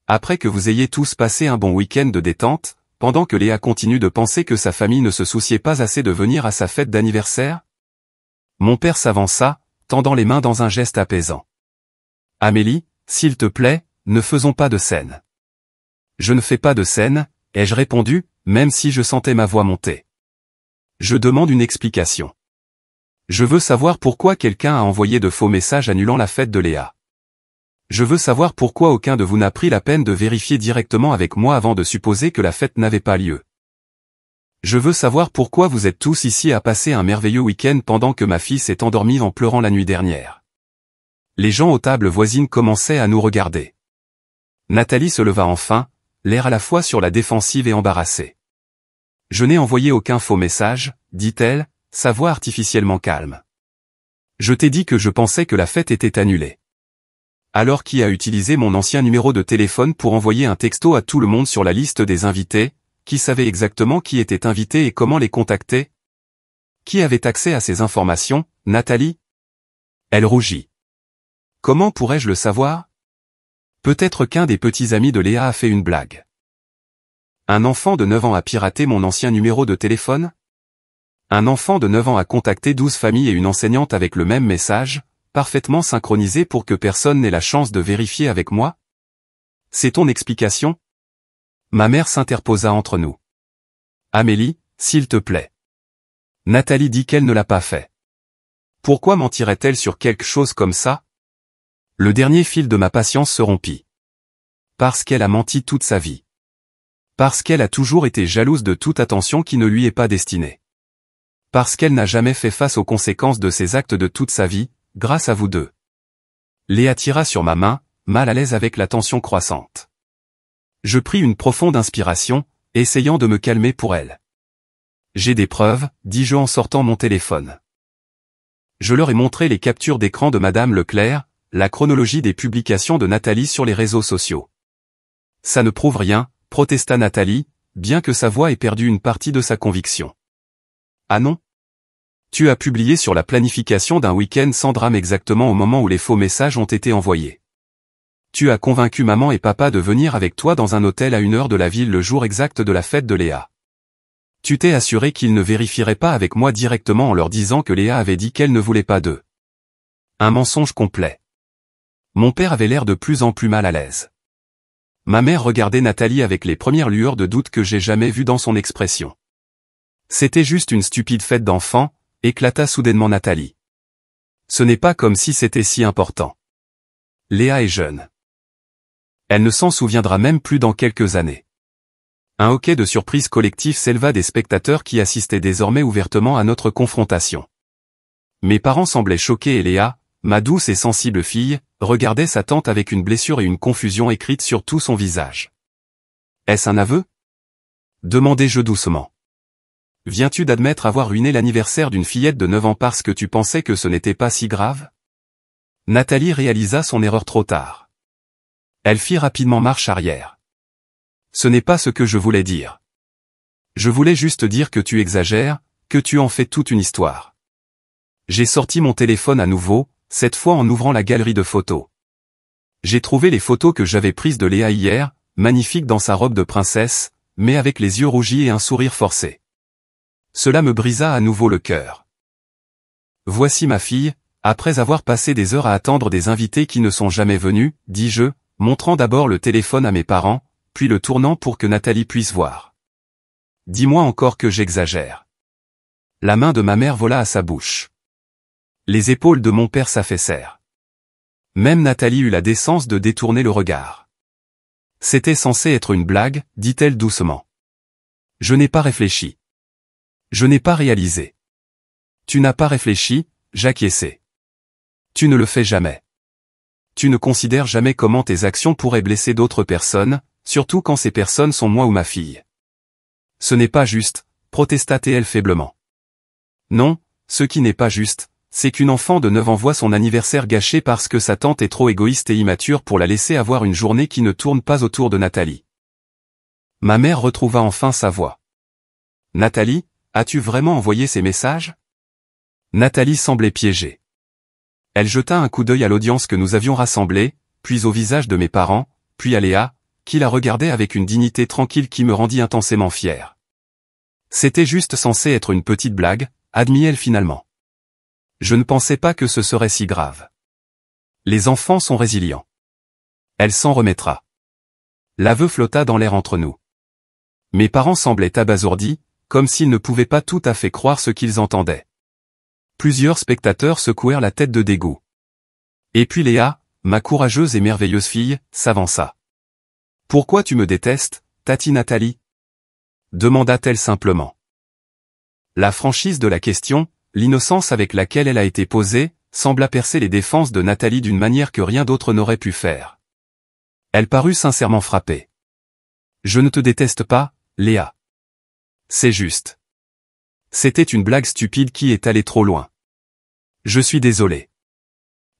Après que vous ayez tous passé un bon week-end de détente, pendant que Léa continue de penser que sa famille ne se souciait pas assez de venir à sa fête d'anniversaire? Mon père s'avança, tendant les mains dans un geste apaisant. Amélie, s'il te plaît, ne faisons pas de scène. Je ne fais pas de scène, ai-je répondu, même si je sentais ma voix monter. Je demande une explication. Je veux savoir pourquoi quelqu'un a envoyé de faux messages annulant la fête de Léa. Je veux savoir pourquoi aucun de vous n'a pris la peine de vérifier directement avec moi avant de supposer que la fête n'avait pas lieu. Je veux savoir pourquoi vous êtes tous ici à passer un merveilleux week-end pendant que ma fille s'est endormie en pleurant la nuit dernière. Les gens aux tables voisines commençaient à nous regarder. Nathalie se leva enfin, l'air à la fois sur la défensive et embarrassée. Je n'ai envoyé aucun faux message, dit-elle, sa voix artificiellement calme. Je t'ai dit que je pensais que la fête était annulée. Alors qui a utilisé mon ancien numéro de téléphone pour envoyer un texto à tout le monde sur la liste des invités, qui savait exactement qui était invité et comment les contacter? Qui avait accès à ces informations, Nathalie? Elle rougit. Comment pourrais-je le savoir? Peut-être qu'un des petits amis de Léa a fait une blague. Un enfant de 9 ans a piraté mon ancien numéro de téléphone? Un enfant de 9 ans a contacté 12 familles et une enseignante avec le même message, parfaitement synchronisé pour que personne n'ait la chance de vérifier avec moi? C'est ton explication? Ma mère s'interposa entre nous. Amélie, s'il te plaît. Nathalie dit qu'elle ne l'a pas fait. Pourquoi mentirait-elle sur quelque chose comme ça? Le dernier fil de ma patience se rompit. Parce qu'elle a menti toute sa vie. Parce qu'elle a toujours été jalouse de toute attention qui ne lui est pas destinée. Parce qu'elle n'a jamais fait face aux conséquences de ses actes de toute sa vie, grâce à vous deux. Léa tira sur ma main, mal à l'aise avec la tension croissante. Je pris une profonde inspiration, essayant de me calmer pour elle. J'ai des preuves, dis-je en sortant mon téléphone. Je leur ai montré les captures d'écran de Madame Leclerc, la chronologie des publications de Nathalie sur les réseaux sociaux. Ça ne prouve rien, protesta Nathalie, bien que sa voix ait perdu une partie de sa conviction. Ah non? Tu as publié sur la planification d'un week-end sans drame exactement au moment où les faux messages ont été envoyés. Tu as convaincu maman et papa de venir avec toi dans un hôtel à 1 heure de la ville le jour exact de la fête de Léa. Tu t'es assuré qu'ils ne vérifieraient pas avec moi directement en leur disant que Léa avait dit qu'elle ne voulait pas d'eux. Un mensonge complet. Mon père avait l'air de plus en plus mal à l'aise. Ma mère regardait Nathalie avec les premières lueurs de doute que j'ai jamais vues dans son expression. C'était juste une stupide fête d'enfants, éclata soudainement Nathalie. Ce n'est pas comme si c'était si important. Léa est jeune. Elle ne s'en souviendra même plus dans quelques années. Un hoquet de surprise collectif s'éleva des spectateurs qui assistaient désormais ouvertement à notre confrontation. Mes parents semblaient choqués et Léa, ma douce et sensible fille, regardait sa tante avec une blessure et une confusion écrite sur tout son visage. « Est-ce un aveu ?» demandai-je doucement. « Viens-tu d'admettre avoir ruiné l'anniversaire d'une fillette de 9 ans parce que tu pensais que ce n'était pas si grave ?» Nathalie réalisa son erreur trop tard. Elle fit rapidement marche arrière. Ce n'est pas ce que je voulais dire. Je voulais juste dire que tu exagères, que tu en fais toute une histoire. J'ai sorti mon téléphone à nouveau, cette fois en ouvrant la galerie de photos. J'ai trouvé les photos que j'avais prises de Léa hier, magnifique dans sa robe de princesse, mais avec les yeux rougis et un sourire forcé. Cela me brisa à nouveau le cœur. Voici ma fille, après avoir passé des heures à attendre des invités qui ne sont jamais venus, dis-je, montrant d'abord le téléphone à mes parents, puis le tournant pour que Nathalie puisse voir. Dis-moi encore que j'exagère. La main de ma mère vola à sa bouche. Les épaules de mon père s'affaissèrent. Même Nathalie eut la décence de détourner le regard. C'était censé être une blague, dit-elle doucement. Je n'ai pas réfléchi. Je n'ai pas réalisé. Tu n'as pas réfléchi, j'acquiesçai. Tu ne le fais jamais. Tu ne considères jamais comment tes actions pourraient blesser d'autres personnes, surtout quand ces personnes sont moi ou ma fille. Ce n'est pas juste, protesta-t-elle faiblement. Non, ce qui n'est pas juste, c'est qu'une enfant de 9 ans voit son anniversaire gâché parce que sa tante est trop égoïste et immature pour la laisser avoir une journée qui ne tourne pas autour de Nathalie. Ma mère retrouva enfin sa voix. Nathalie, as-tu vraiment envoyé ces messages? Nathalie semblait piégée. Elle jeta un coup d'œil à l'audience que nous avions rassemblée, puis au visage de mes parents, puis à Léa, qui la regardait avec une dignité tranquille qui me rendit intensément fier. C'était juste censé être une petite blague, admit-elle finalement. Je ne pensais pas que ce serait si grave. Les enfants sont résilients. Elle s'en remettra. L'aveu flotta dans l'air entre nous. Mes parents semblaient abasourdis, comme s'ils ne pouvaient pas tout à fait croire ce qu'ils entendaient. Plusieurs spectateurs secouèrent la tête de dégoût. Et puis Léa, ma courageuse et merveilleuse fille, s'avança. « Pourquoi tu me détestes, Tati Nathalie ?» demanda-t-elle simplement. La franchise de la question, l'innocence avec laquelle elle a été posée, sembla percer les défenses de Nathalie d'une manière que rien d'autre n'aurait pu faire. Elle parut sincèrement frappée. « Je ne te déteste pas, Léa. C'est juste. C'était une blague stupide qui est allée trop loin. Je suis désolé. »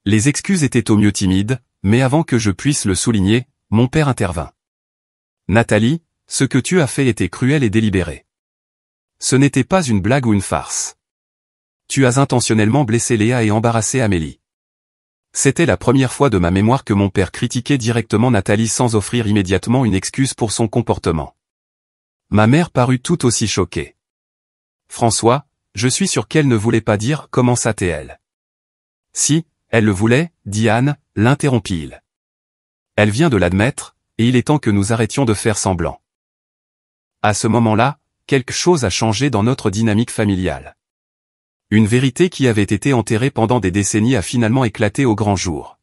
Les excuses étaient au mieux timides, mais avant que je puisse le souligner, mon père intervint. « Nathalie, ce que tu as fait était cruel et délibéré. Ce n'était pas une blague ou une farce. Tu as intentionnellement blessé Léa et embarrassé Amélie. » C'était la première fois de ma mémoire que mon père critiquait directement Nathalie sans offrir immédiatement une excuse pour son comportement. Ma mère parut tout aussi choquée. « François, je suis sûr qu'elle ne voulait pas dire, commença-t-elle. Si, elle le voulait, dit Anne, l'interrompit-il. Elle vient de l'admettre, et il est temps que nous arrêtions de faire semblant. À ce moment-là, quelque chose a changé dans notre dynamique familiale. Une vérité qui avait été enterrée pendant des décennies a finalement éclaté au grand jour.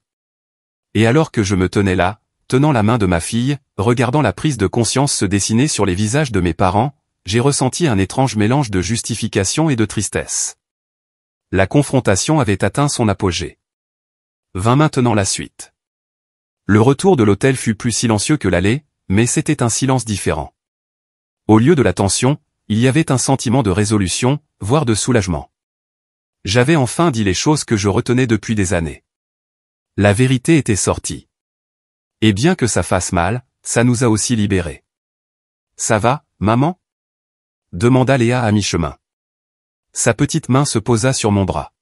Et alors que je me tenais là, tenant la main de ma fille, regardant la prise de conscience se dessiner sur les visages de mes parents, j'ai ressenti un étrange mélange de justification et de tristesse. La confrontation avait atteint son apogée. Vint maintenant la suite. Le retour de l'hôtel fut plus silencieux que l'aller, mais c'était un silence différent. Au lieu de la tension, il y avait un sentiment de résolution, voire de soulagement. J'avais enfin dit les choses que je retenais depuis des années. La vérité était sortie. Et bien que ça fasse mal, ça nous a aussi libérés. « Ça va, maman ?» demanda Léa à mi-chemin. Sa petite main se posa sur mon bras.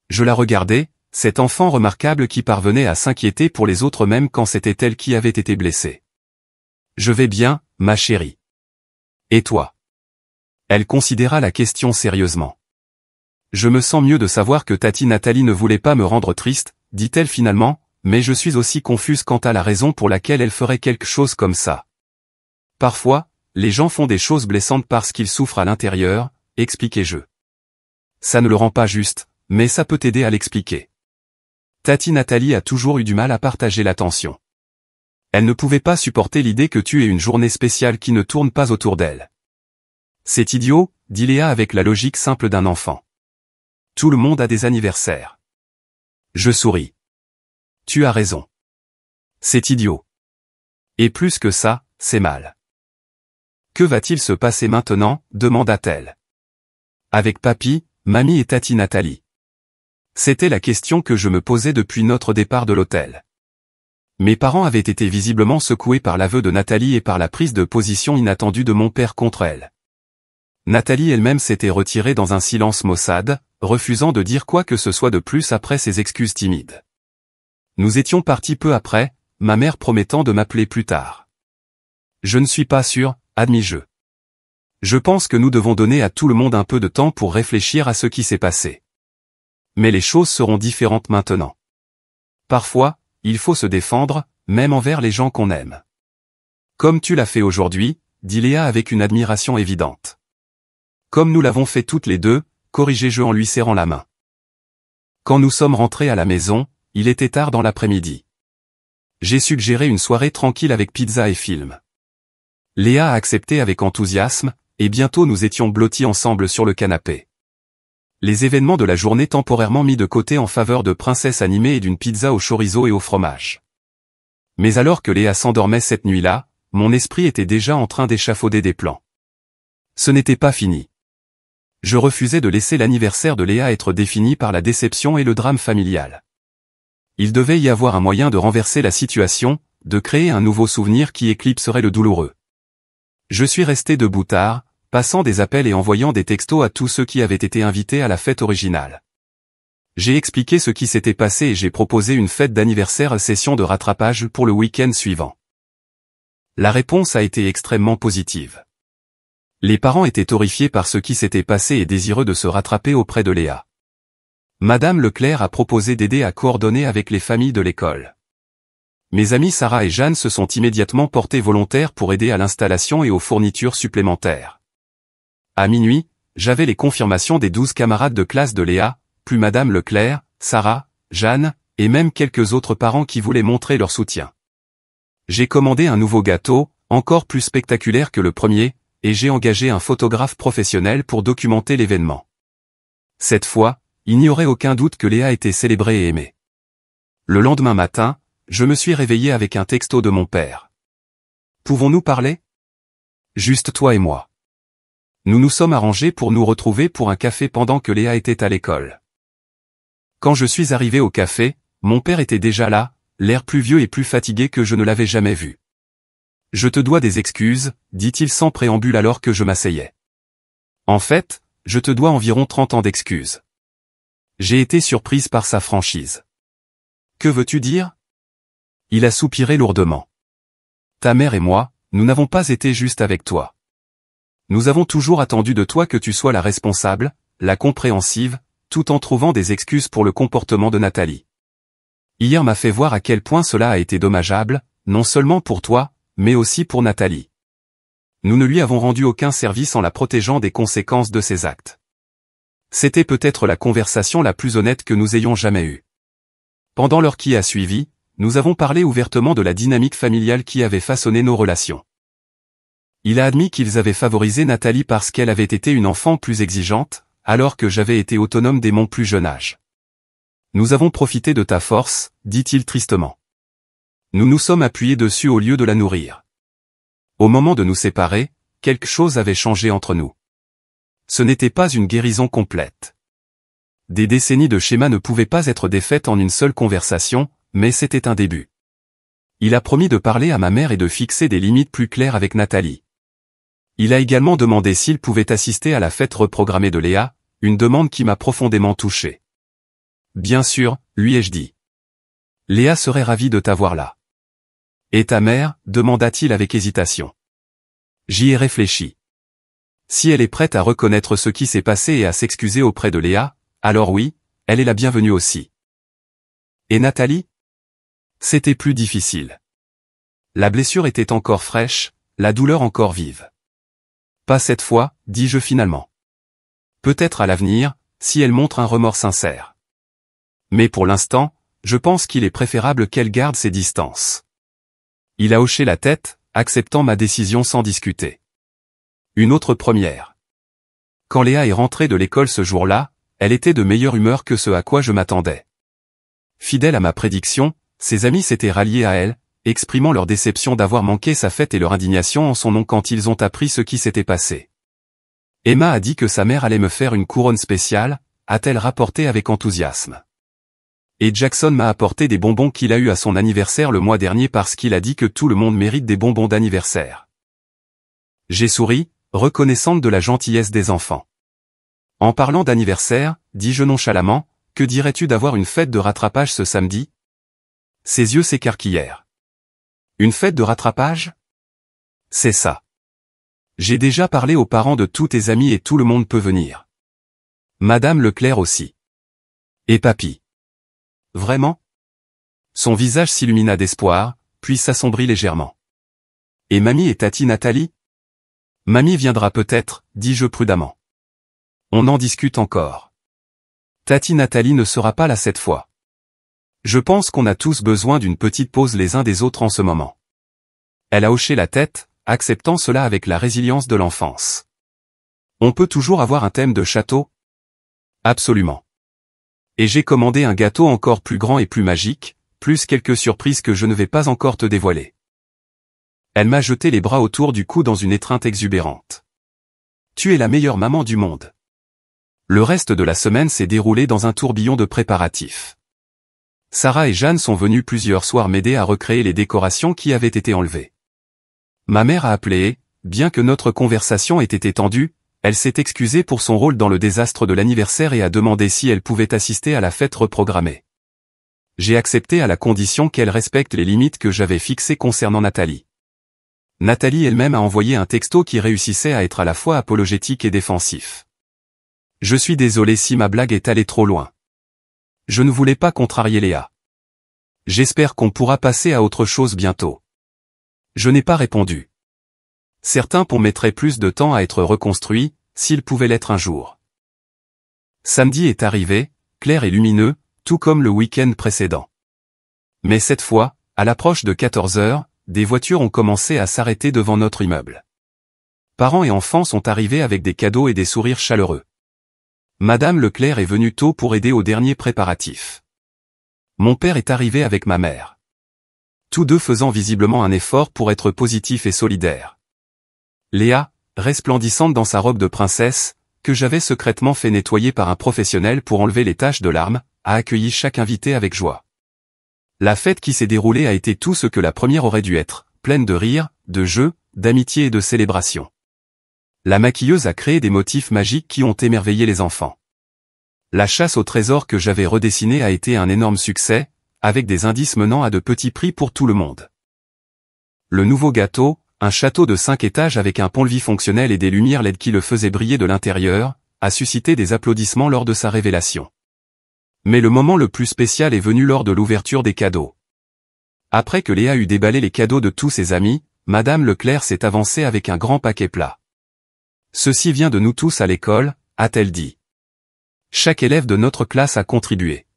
Je la regardais, cet enfant remarquable qui parvenait à s'inquiéter pour les autres même quand c'était elle qui avait été blessée. « Je vais bien, ma chérie. Et toi ?» Elle considéra la question sérieusement. « Je me sens mieux de savoir que Tati Nathalie ne voulait pas me rendre triste, dit-elle finalement, mais je suis aussi confuse quant à la raison pour laquelle elle ferait quelque chose comme ça. Parfois, les gens font des choses blessantes parce qu'ils souffrent à l'intérieur, expliquai-je. Ça ne le rend pas juste, mais ça peut t'aider à l'expliquer. Tati Nathalie a toujours eu du mal à partager l'attention. Elle ne pouvait pas supporter l'idée que tu aies une journée spéciale qui ne tourne pas autour d'elle. C'est idiot, dit Léa avec la logique simple d'un enfant. Tout le monde a des anniversaires. Je souris. Tu as raison. C'est idiot. Et plus que ça, c'est mal. Que va-t-il se passer maintenant, demanda-t-elle. Avec papy, mamie et Tati Nathalie. C'était la question que je me posais depuis notre départ de l'hôtel. Mes parents avaient été visiblement secoués par l'aveu de Nathalie et par la prise de position inattendue de mon père contre elle. Nathalie elle-même s'était retirée dans un silence maussade, refusant de dire quoi que ce soit de plus après ses excuses timides. Nous étions partis peu après, ma mère promettant de m'appeler plus tard. Je ne suis pas sûr, admis-je. Je pense que nous devons donner à tout le monde un peu de temps pour réfléchir à ce qui s'est passé. Mais les choses seront différentes maintenant. Parfois, il faut se défendre, même envers les gens qu'on aime. Comme tu l'as fait aujourd'hui, dit Léa avec une admiration évidente. Comme nous l'avons fait toutes les deux, corrigeai-je en lui serrant la main. Quand nous sommes rentrés à la maison, il était tard dans l'après-midi. J'ai suggéré une soirée tranquille avec pizza et film. Léa a accepté avec enthousiasme, et bientôt nous étions blottis ensemble sur le canapé. Les événements de la journée temporairement mis de côté en faveur de princesse animée et d'une pizza au chorizo et au fromage. Mais alors que Léa s'endormait cette nuit-là, mon esprit était déjà en train d'échafauder des plans. Ce n'était pas fini. Je refusais de laisser l'anniversaire de Léa être défini par la déception et le drame familial. Il devait y avoir un moyen de renverser la situation, de créer un nouveau souvenir qui éclipserait le douloureux. Je suis resté debout tard, passant des appels et envoyant des textos à tous ceux qui avaient été invités à la fête originale. J'ai expliqué ce qui s'était passé et j'ai proposé une fête d'anniversaire session de rattrapage pour le week-end suivant. La réponse a été extrêmement positive. Les parents étaient horrifiés par ce qui s'était passé et désireux de se rattraper auprès de Léa. Madame Leclerc a proposé d'aider à coordonner avec les familles de l'école. Mes amis Sarah et Jeanne se sont immédiatement portés volontaires pour aider à l'installation et aux fournitures supplémentaires. À minuit, j'avais les confirmations des 12 camarades de classe de Léa, plus Madame Leclerc, Sarah, Jeanne, et même quelques autres parents qui voulaient montrer leur soutien. J'ai commandé un nouveau gâteau, encore plus spectaculaire que le premier, et j'ai engagé un photographe professionnel pour documenter l'événement. Cette fois, il n'y aurait aucun doute que Léa était célébrée et aimée. Le lendemain matin, je me suis réveillé avec un texto de mon père. Pouvons-nous parler? Juste toi et moi. Nous nous sommes arrangés pour nous retrouver pour un café pendant que Léa était à l'école. Quand je suis arrivé au café, mon père était déjà là, l'air plus vieux et plus fatigué que je ne l'avais jamais vu. Je te dois des excuses, dit-il sans préambule alors que je m'asseyais. En fait, je te dois environ 30 ans d'excuses. J'ai été surprise par sa franchise. Que veux-tu dire? Il a soupiré lourdement. Ta mère et moi, nous n'avons pas été justes avec toi. Nous avons toujours attendu de toi que tu sois la responsable, la compréhensive, tout en trouvant des excuses pour le comportement de Nathalie. Hier m'a fait voir à quel point cela a été dommageable, non seulement pour toi, mais aussi pour Nathalie. Nous ne lui avons rendu aucun service en la protégeant des conséquences de ses actes. C'était peut-être la conversation la plus honnête que nous ayons jamais eue. Pendant l'heure qui a suivi, nous avons parlé ouvertement de la dynamique familiale qui avait façonné nos relations. Il a admis qu'ils avaient favorisé Nathalie parce qu'elle avait été une enfant plus exigeante, alors que j'avais été autonome dès mon plus jeune âge. Nous avons profité de ta force, dit-il tristement. Nous nous sommes appuyés dessus au lieu de la nourrir. Au moment de nous séparer, quelque chose avait changé entre nous. Ce n'était pas une guérison complète. Des décennies de schémas ne pouvaient pas être défaites en une seule conversation, mais c'était un début. Il a promis de parler à ma mère et de fixer des limites plus claires avec Nathalie. Il a également demandé s'il pouvait assister à la fête reprogrammée de Léa, une demande qui m'a profondément touché. Bien sûr, lui ai-je dit. Léa serait ravie de t'avoir là. Et ta mère, demanda-t-il avec hésitation. J'y ai réfléchi. Si elle est prête à reconnaître ce qui s'est passé et à s'excuser auprès de Léa, alors oui, elle est la bienvenue aussi. Et Nathalie? C'était plus difficile. La blessure était encore fraîche, la douleur encore vive. Pas cette fois, dis-je finalement. Peut-être à l'avenir, si elle montre un remords sincère. Mais pour l'instant, je pense qu'il est préférable qu'elle garde ses distances. Il a hoché la tête, acceptant ma décision sans discuter. Une autre première. Quand Léa est rentrée de l'école ce jour-là, elle était de meilleure humeur que ce à quoi je m'attendais. Fidèle à ma prédiction, ses amis s'étaient ralliés à elle, exprimant leur déception d'avoir manqué sa fête et leur indignation en son nom quand ils ont appris ce qui s'était passé. Emma a dit que sa mère allait me faire une couronne spéciale, a-t-elle rapporté avec enthousiasme. Et Jackson m'a apporté des bonbons qu'il a eu à son anniversaire le mois dernier parce qu'il a dit que tout le monde mérite des bonbons d'anniversaire. J'ai souri, reconnaissante de la gentillesse des enfants. En parlant d'anniversaire, dis-je nonchalamment, que dirais-tu d'avoir une fête de rattrapage ce samedi? Ses yeux s'écarquillèrent. Une fête de rattrapage? C'est ça. J'ai déjà parlé aux parents de tous tes amis et tout le monde peut venir. Madame Leclerc aussi. Et papy. Vraiment? Son visage s'illumina d'espoir, puis s'assombrit légèrement. Et mamie et tati Nathalie? Mamie viendra peut-être, dis-je prudemment. On en discute encore. Tati Nathalie ne sera pas là cette fois. Je pense qu'on a tous besoin d'une petite pause les uns des autres en ce moment. Elle a hoché la tête, acceptant cela avec la résilience de l'enfance. On peut toujours avoir un thème de château? Absolument. Et j'ai commandé un gâteau encore plus grand et plus magique, plus quelques surprises que je ne vais pas encore te dévoiler. Elle m'a jeté les bras autour du cou dans une étreinte exubérante. Tu es la meilleure maman du monde. Le reste de la semaine s'est déroulé dans un tourbillon de préparatifs. Sarah et Jeanne sont venues plusieurs soirs m'aider à recréer les décorations qui avaient été enlevées. Ma mère a appelé, bien que notre conversation ait été tendue, elle s'est excusée pour son rôle dans le désastre de l'anniversaire et a demandé si elle pouvait assister à la fête reprogrammée. J'ai accepté à la condition qu'elle respecte les limites que j'avais fixées concernant Nathalie. Nathalie elle-même a envoyé un texto qui réussissait à être à la fois apologétique et défensif. Je suis désolé si ma blague est allée trop loin. Je ne voulais pas contrarier Léa. J'espère qu'on pourra passer à autre chose bientôt. Je n'ai pas répondu. Certains ponts mettraient plus de temps à être reconstruits, s'ils pouvaient l'être un jour. Samedi est arrivé, clair et lumineux, tout comme le week-end précédent. Mais cette fois, à l'approche de 14 heures, des voitures ont commencé à s'arrêter devant notre immeuble. Parents et enfants sont arrivés avec des cadeaux et des sourires chaleureux. Madame Leclerc est venue tôt pour aider aux derniers préparatifs. Mon père est arrivé avec ma mère. Tous deux faisant visiblement un effort pour être positifs et solidaires. Léa, resplendissante dans sa robe de princesse, que j'avais secrètement fait nettoyer par un professionnel pour enlever les taches de larmes, a accueilli chaque invité avec joie. La fête qui s'est déroulée a été tout ce que la première aurait dû être, pleine de rires, de jeux, d'amitié et de célébrations. La maquilleuse a créé des motifs magiques qui ont émerveillé les enfants. La chasse au trésor que j'avais redessinée a été un énorme succès, avec des indices menant à de petits prix pour tout le monde. Le nouveau gâteau, un château de 5 étages avec un pont-levis fonctionnel et des lumières LED qui le faisaient briller de l'intérieur, a suscité des applaudissements lors de sa révélation. Mais le moment le plus spécial est venu lors de l'ouverture des cadeaux. Après que Léa eut déballé les cadeaux de tous ses amis, Madame Leclerc s'est avancée avec un grand paquet plat. « Ceci vient de nous tous à l'école », a-t-elle dit. Chaque élève de notre classe a contribué.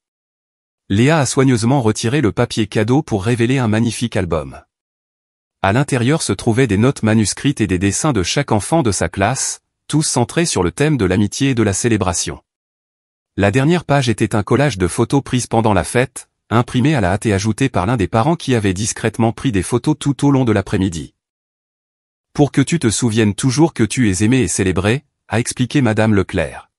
Léa a soigneusement retiré le papier cadeau pour révéler un magnifique album. À l'intérieur se trouvaient des notes manuscrites et des dessins de chaque enfant de sa classe, tous centrés sur le thème de l'amitié et de la célébration. La dernière page était un collage de photos prises pendant la fête, imprimé à la hâte et ajouté par l'un des parents qui avait discrètement pris des photos tout au long de l'après-midi. « Pour que tu te souviennes toujours que tu es aimé et célébré », a expliqué Madame Leclerc.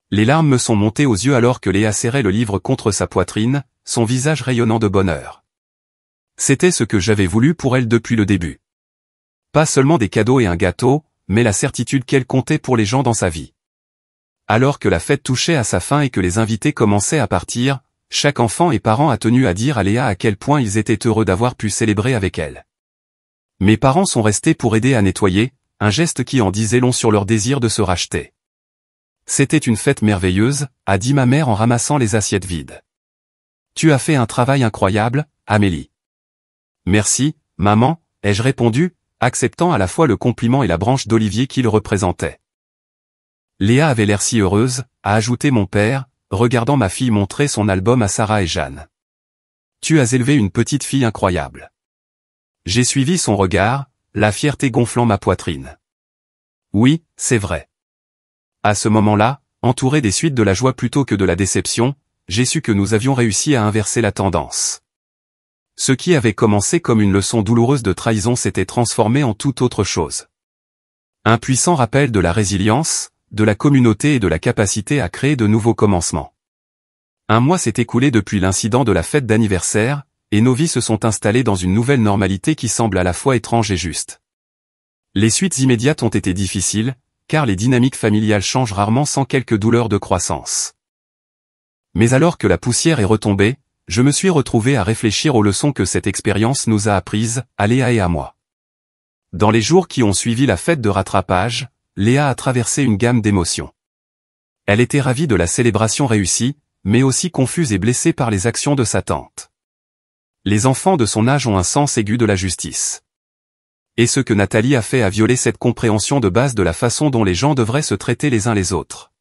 Les larmes me sont montées aux yeux alors que Léa serrait le livre contre sa poitrine, son visage rayonnant de bonheur. C'était ce que j'avais voulu pour elle depuis le début. Pas seulement des cadeaux et un gâteau, mais la certitude qu'elle comptait pour les gens dans sa vie. Alors que la fête touchait à sa fin et que les invités commençaient à partir, chaque enfant et parent a tenu à dire à Léa à quel point ils étaient heureux d'avoir pu célébrer avec elle. Mes parents sont restés pour aider à nettoyer, un geste qui en disait long sur leur désir de se racheter. C'était une fête merveilleuse, a dit ma mère en ramassant les assiettes vides. Tu as fait un travail incroyable, Amélie. Merci, maman, ai-je répondu, acceptant à la fois le compliment et la branche d'olivier qu'il représentait. Léa avait l'air si heureuse, a ajouté mon père, regardant ma fille montrer son album à Sarah et Jeanne. Tu as élevé une petite fille incroyable. J'ai suivi son regard, la fierté gonflant ma poitrine. Oui, c'est vrai. À ce moment-là, entouré des suites de la joie plutôt que de la déception, j'ai su que nous avions réussi à inverser la tendance. Ce qui avait commencé comme une leçon douloureuse de trahison s'était transformé en toute autre chose. Un puissant rappel de la résilience, de la communauté et de la capacité à créer de nouveaux commencements. Un mois s'est écoulé depuis l'incident de la fête d'anniversaire, et nos vies se sont installées dans une nouvelle normalité qui semble à la fois étrange et juste. Les suites immédiates ont été difficiles, car les dynamiques familiales changent rarement sans quelques douleurs de croissance. Mais alors que la poussière est retombée, je me suis retrouvé à réfléchir aux leçons que cette expérience nous a apprises, à Léa et à moi. Dans les jours qui ont suivi la fête de rattrapage, Léa a traversé une gamme d'émotions. Elle était ravie de la célébration réussie, mais aussi confuse et blessée par les actions de sa tante. Les enfants de son âge ont un sens aigu de la justice. Et ce que Nathalie a fait a violé cette compréhension de base de la façon dont les gens devraient se traiter les uns les autres.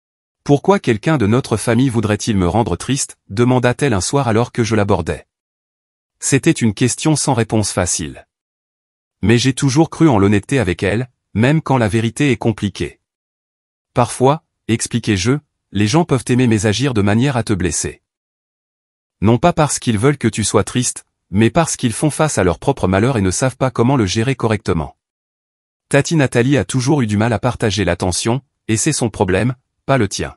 « Pourquoi quelqu'un de notre famille voudrait-il me rendre triste ?» demanda-t-elle un soir alors que je l'abordais. C'était une question sans réponse facile. Mais j'ai toujours cru en l'honnêteté avec elle, même quand la vérité est compliquée. Parfois, expliquai-je, les gens peuvent aimer mais agir de manière à te blesser. Non pas parce qu'ils veulent que tu sois triste, mais parce qu'ils font face à leur propre malheur et ne savent pas comment le gérer correctement. Tati Nathalie a toujours eu du mal à partager l'attention, et c'est son problème, pas le tien.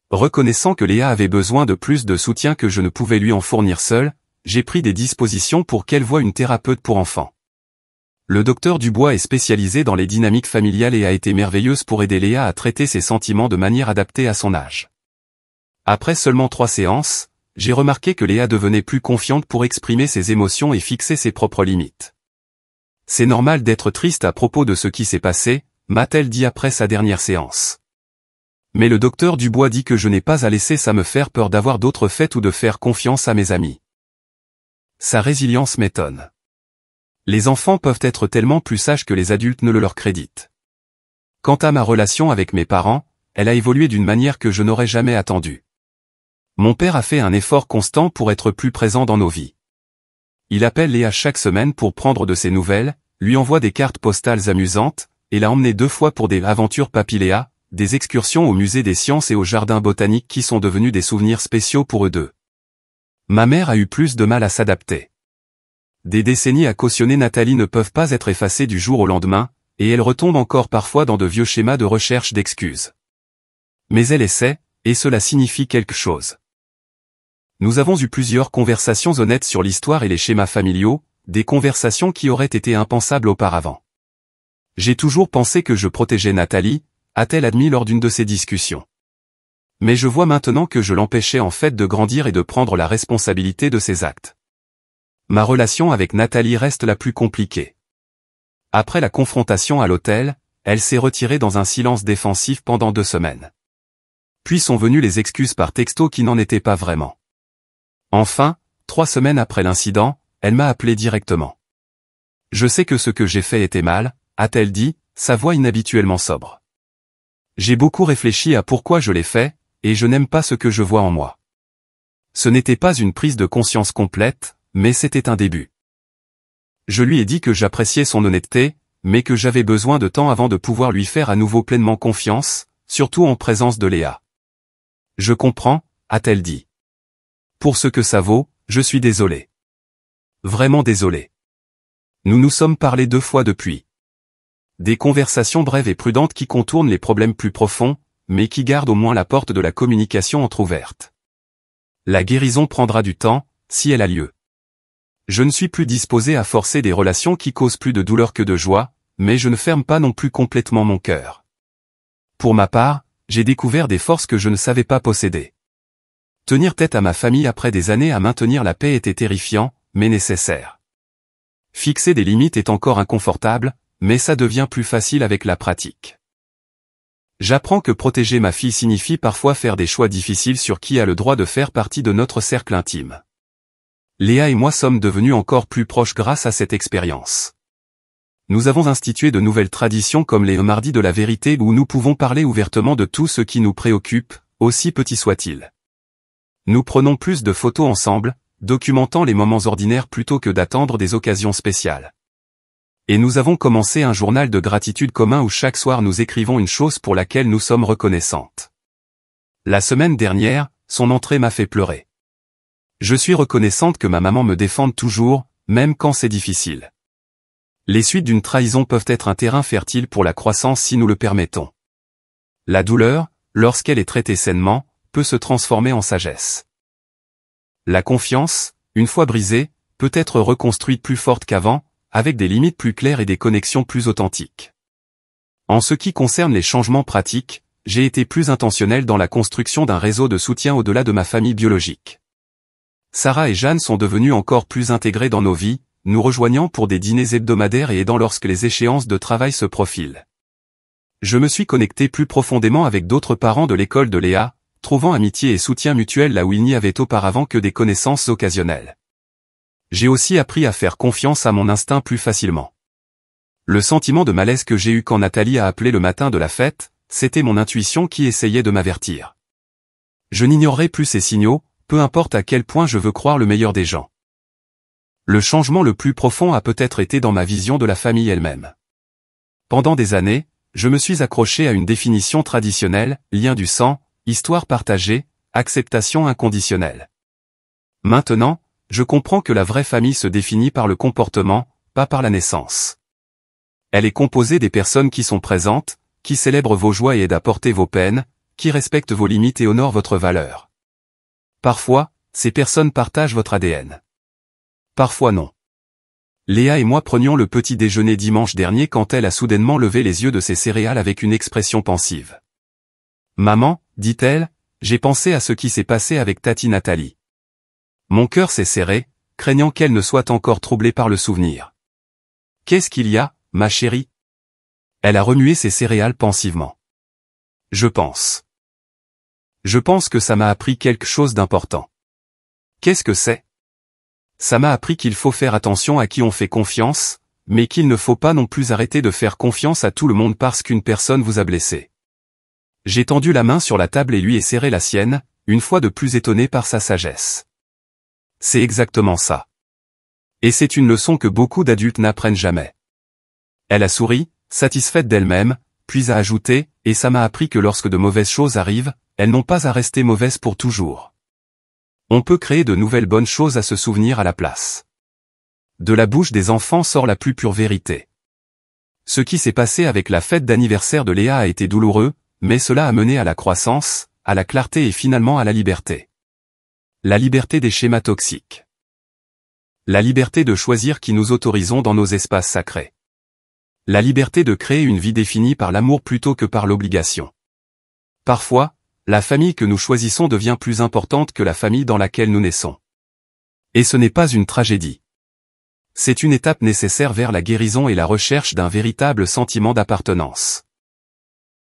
Reconnaissant que Léa avait besoin de plus de soutien que je ne pouvais lui en fournir seul, j'ai pris des dispositions pour qu'elle voie une thérapeute pour enfants. Le docteur Dubois est spécialisé dans les dynamiques familiales et a été merveilleuse pour aider Léa à traiter ses sentiments de manière adaptée à son âge. Après seulement 3 séances, j'ai remarqué que Léa devenait plus confiante pour exprimer ses émotions et fixer ses propres limites. C'est normal d'être triste à propos de ce qui s'est passé, m'a-t-elle dit après sa dernière séance. Mais le docteur Dubois dit que je n'ai pas à laisser ça me faire peur d'avoir d'autres fêtes ou de faire confiance à mes amis. Sa résilience m'étonne. Les enfants peuvent être tellement plus sages que les adultes ne le leur créditent. Quant à ma relation avec mes parents, elle a évolué d'une manière que je n'aurais jamais attendue. Mon père a fait un effort constant pour être plus présent dans nos vies. Il appelle Léa chaque semaine pour prendre de ses nouvelles, lui envoie des cartes postales amusantes, et l'a emmenée 2 fois pour des aventures Papy Léa, des excursions au musée des sciences et au jardin botanique qui sont devenus des souvenirs spéciaux pour eux deux. Ma mère a eu plus de mal à s'adapter. Des décennies à cautionner Nathalie ne peuvent pas être effacées du jour au lendemain, et elle retombe encore parfois dans de vieux schémas de recherche d'excuses. Mais elle essaie, et cela signifie quelque chose. Nous avons eu plusieurs conversations honnêtes sur l'histoire et les schémas familiaux, des conversations qui auraient été impensables auparavant. J'ai toujours pensé que je protégeais Nathalie, a-t-elle admis lors d'une de ces discussions. Mais je vois maintenant que je l'empêchais en fait de grandir et de prendre la responsabilité de ses actes. Ma relation avec Nathalie reste la plus compliquée. Après la confrontation à l'hôtel, elle s'est retirée dans un silence défensif pendant 2 semaines. Puis sont venues les excuses par texto qui n'en étaient pas vraiment. Enfin, 3 semaines après l'incident, elle m'a appelé directement. Je sais que ce que j'ai fait était mal, a-t-elle dit, sa voix inhabituellement sobre. J'ai beaucoup réfléchi à pourquoi je l'ai fait, et je n'aime pas ce que je vois en moi. Ce n'était pas une prise de conscience complète, mais c'était un début. Je lui ai dit que j'appréciais son honnêteté, mais que j'avais besoin de temps avant de pouvoir lui faire à nouveau pleinement confiance, surtout en présence de Léa. Je comprends, a-t-elle dit. Pour ce que ça vaut, je suis désolé. Vraiment désolé. Nous nous sommes parlé 2 fois depuis. Des conversations brèves et prudentes qui contournent les problèmes plus profonds, mais qui gardent au moins la porte de la communication entrouverte. La guérison prendra du temps, si elle a lieu. Je ne suis plus disposé à forcer des relations qui causent plus de douleur que de joie, mais je ne ferme pas non plus complètement mon cœur. Pour ma part, j'ai découvert des forces que je ne savais pas posséder. Tenir tête à ma famille après des années à maintenir la paix était terrifiant, mais nécessaire. Fixer des limites est encore inconfortable, mais ça devient plus facile avec la pratique. J'apprends que protéger ma fille signifie parfois faire des choix difficiles sur qui a le droit de faire partie de notre cercle intime. Léa et moi sommes devenus encore plus proches grâce à cette expérience. Nous avons institué de nouvelles traditions comme les mardis de la vérité où nous pouvons parler ouvertement de tout ce qui nous préoccupe, aussi petit soit-il. Nous prenons plus de photos ensemble, documentant les moments ordinaires plutôt que d'attendre des occasions spéciales. Et nous avons commencé un journal de gratitude commun où chaque soir nous écrivons une chose pour laquelle nous sommes reconnaissantes. La semaine dernière, son entrée m'a fait pleurer. Je suis reconnaissante que ma maman me défende toujours, même quand c'est difficile. Les suites d'une trahison peuvent être un terrain fertile pour la croissance si nous le permettons. La douleur, lorsqu'elle est traitée sainement, peut se transformer en sagesse. La confiance, une fois brisée, peut être reconstruite plus forte qu'avant, avec des limites plus claires et des connexions plus authentiques. En ce qui concerne les changements pratiques, j'ai été plus intentionnel dans la construction d'un réseau de soutien au-delà de ma famille biologique. Sarah et Jeanne sont devenues encore plus intégrées dans nos vies, nous rejoignant pour des dîners hebdomadaires et aidant lorsque les échéances de travail se profilent. Je me suis connecté plus profondément avec d'autres parents de l'école de Léa, trouvant amitié et soutien mutuel là où il n'y avait auparavant que des connaissances occasionnelles. J'ai aussi appris à faire confiance à mon instinct plus facilement. Le sentiment de malaise que j'ai eu quand Nathalie a appelé le matin de la fête, c'était mon intuition qui essayait de m'avertir. Je n'ignorerai plus ces signaux, peu importe à quel point je veux croire le meilleur des gens. Le changement le plus profond a peut-être été dans ma vision de la famille elle-même. Pendant des années, je me suis accroché à une définition traditionnelle, lien du sang, histoire partagée, acceptation inconditionnelle. Maintenant, je comprends que la vraie famille se définit par le comportement, pas par la naissance. Elle est composée des personnes qui sont présentes, qui célèbrent vos joies et aident à porter vos peines, qui respectent vos limites et honorent votre valeur. Parfois, ces personnes partagent votre ADN. Parfois non. Léa et moi prenions le petit déjeuner dimanche dernier quand elle a soudainement levé les yeux de ses céréales avec une expression pensive. « Maman, dit-elle, j'ai pensé à ce qui s'est passé avec Tati Nathalie. Mon cœur s'est serré, craignant qu'elle ne soit encore troublée par le souvenir. Qu'est-ce qu'il y a, ma chérie ? Elle a remué ses céréales pensivement. Je pense que ça m'a appris quelque chose d'important. Qu'est-ce que c'est ? Ça m'a appris qu'il faut faire attention à qui on fait confiance, mais qu'il ne faut pas non plus arrêter de faire confiance à tout le monde parce qu'une personne vous a blessé. J'ai tendu la main sur la table et lui ai serré la sienne, une fois de plus étonné par sa sagesse. C'est exactement ça. Et c'est une leçon que beaucoup d'adultes n'apprennent jamais. Elle a souri, satisfaite d'elle-même, puis a ajouté, et ça m'a appris que lorsque de mauvaises choses arrivent, elles n'ont pas à rester mauvaises pour toujours. On peut créer de nouvelles bonnes choses à se souvenir à la place. De la bouche des enfants sort la plus pure vérité. Ce qui s'est passé avec la fête d'anniversaire de Léa a été douloureux, mais cela a mené à la croissance, à la clarté et finalement à la liberté. La liberté des schémas toxiques. La liberté de choisir qui nous autorisons dans nos espaces sacrés. La liberté de créer une vie définie par l'amour plutôt que par l'obligation. Parfois, la famille que nous choisissons devient plus importante que la famille dans laquelle nous naissons. Et ce n'est pas une tragédie. C'est une étape nécessaire vers la guérison et la recherche d'un véritable sentiment d'appartenance.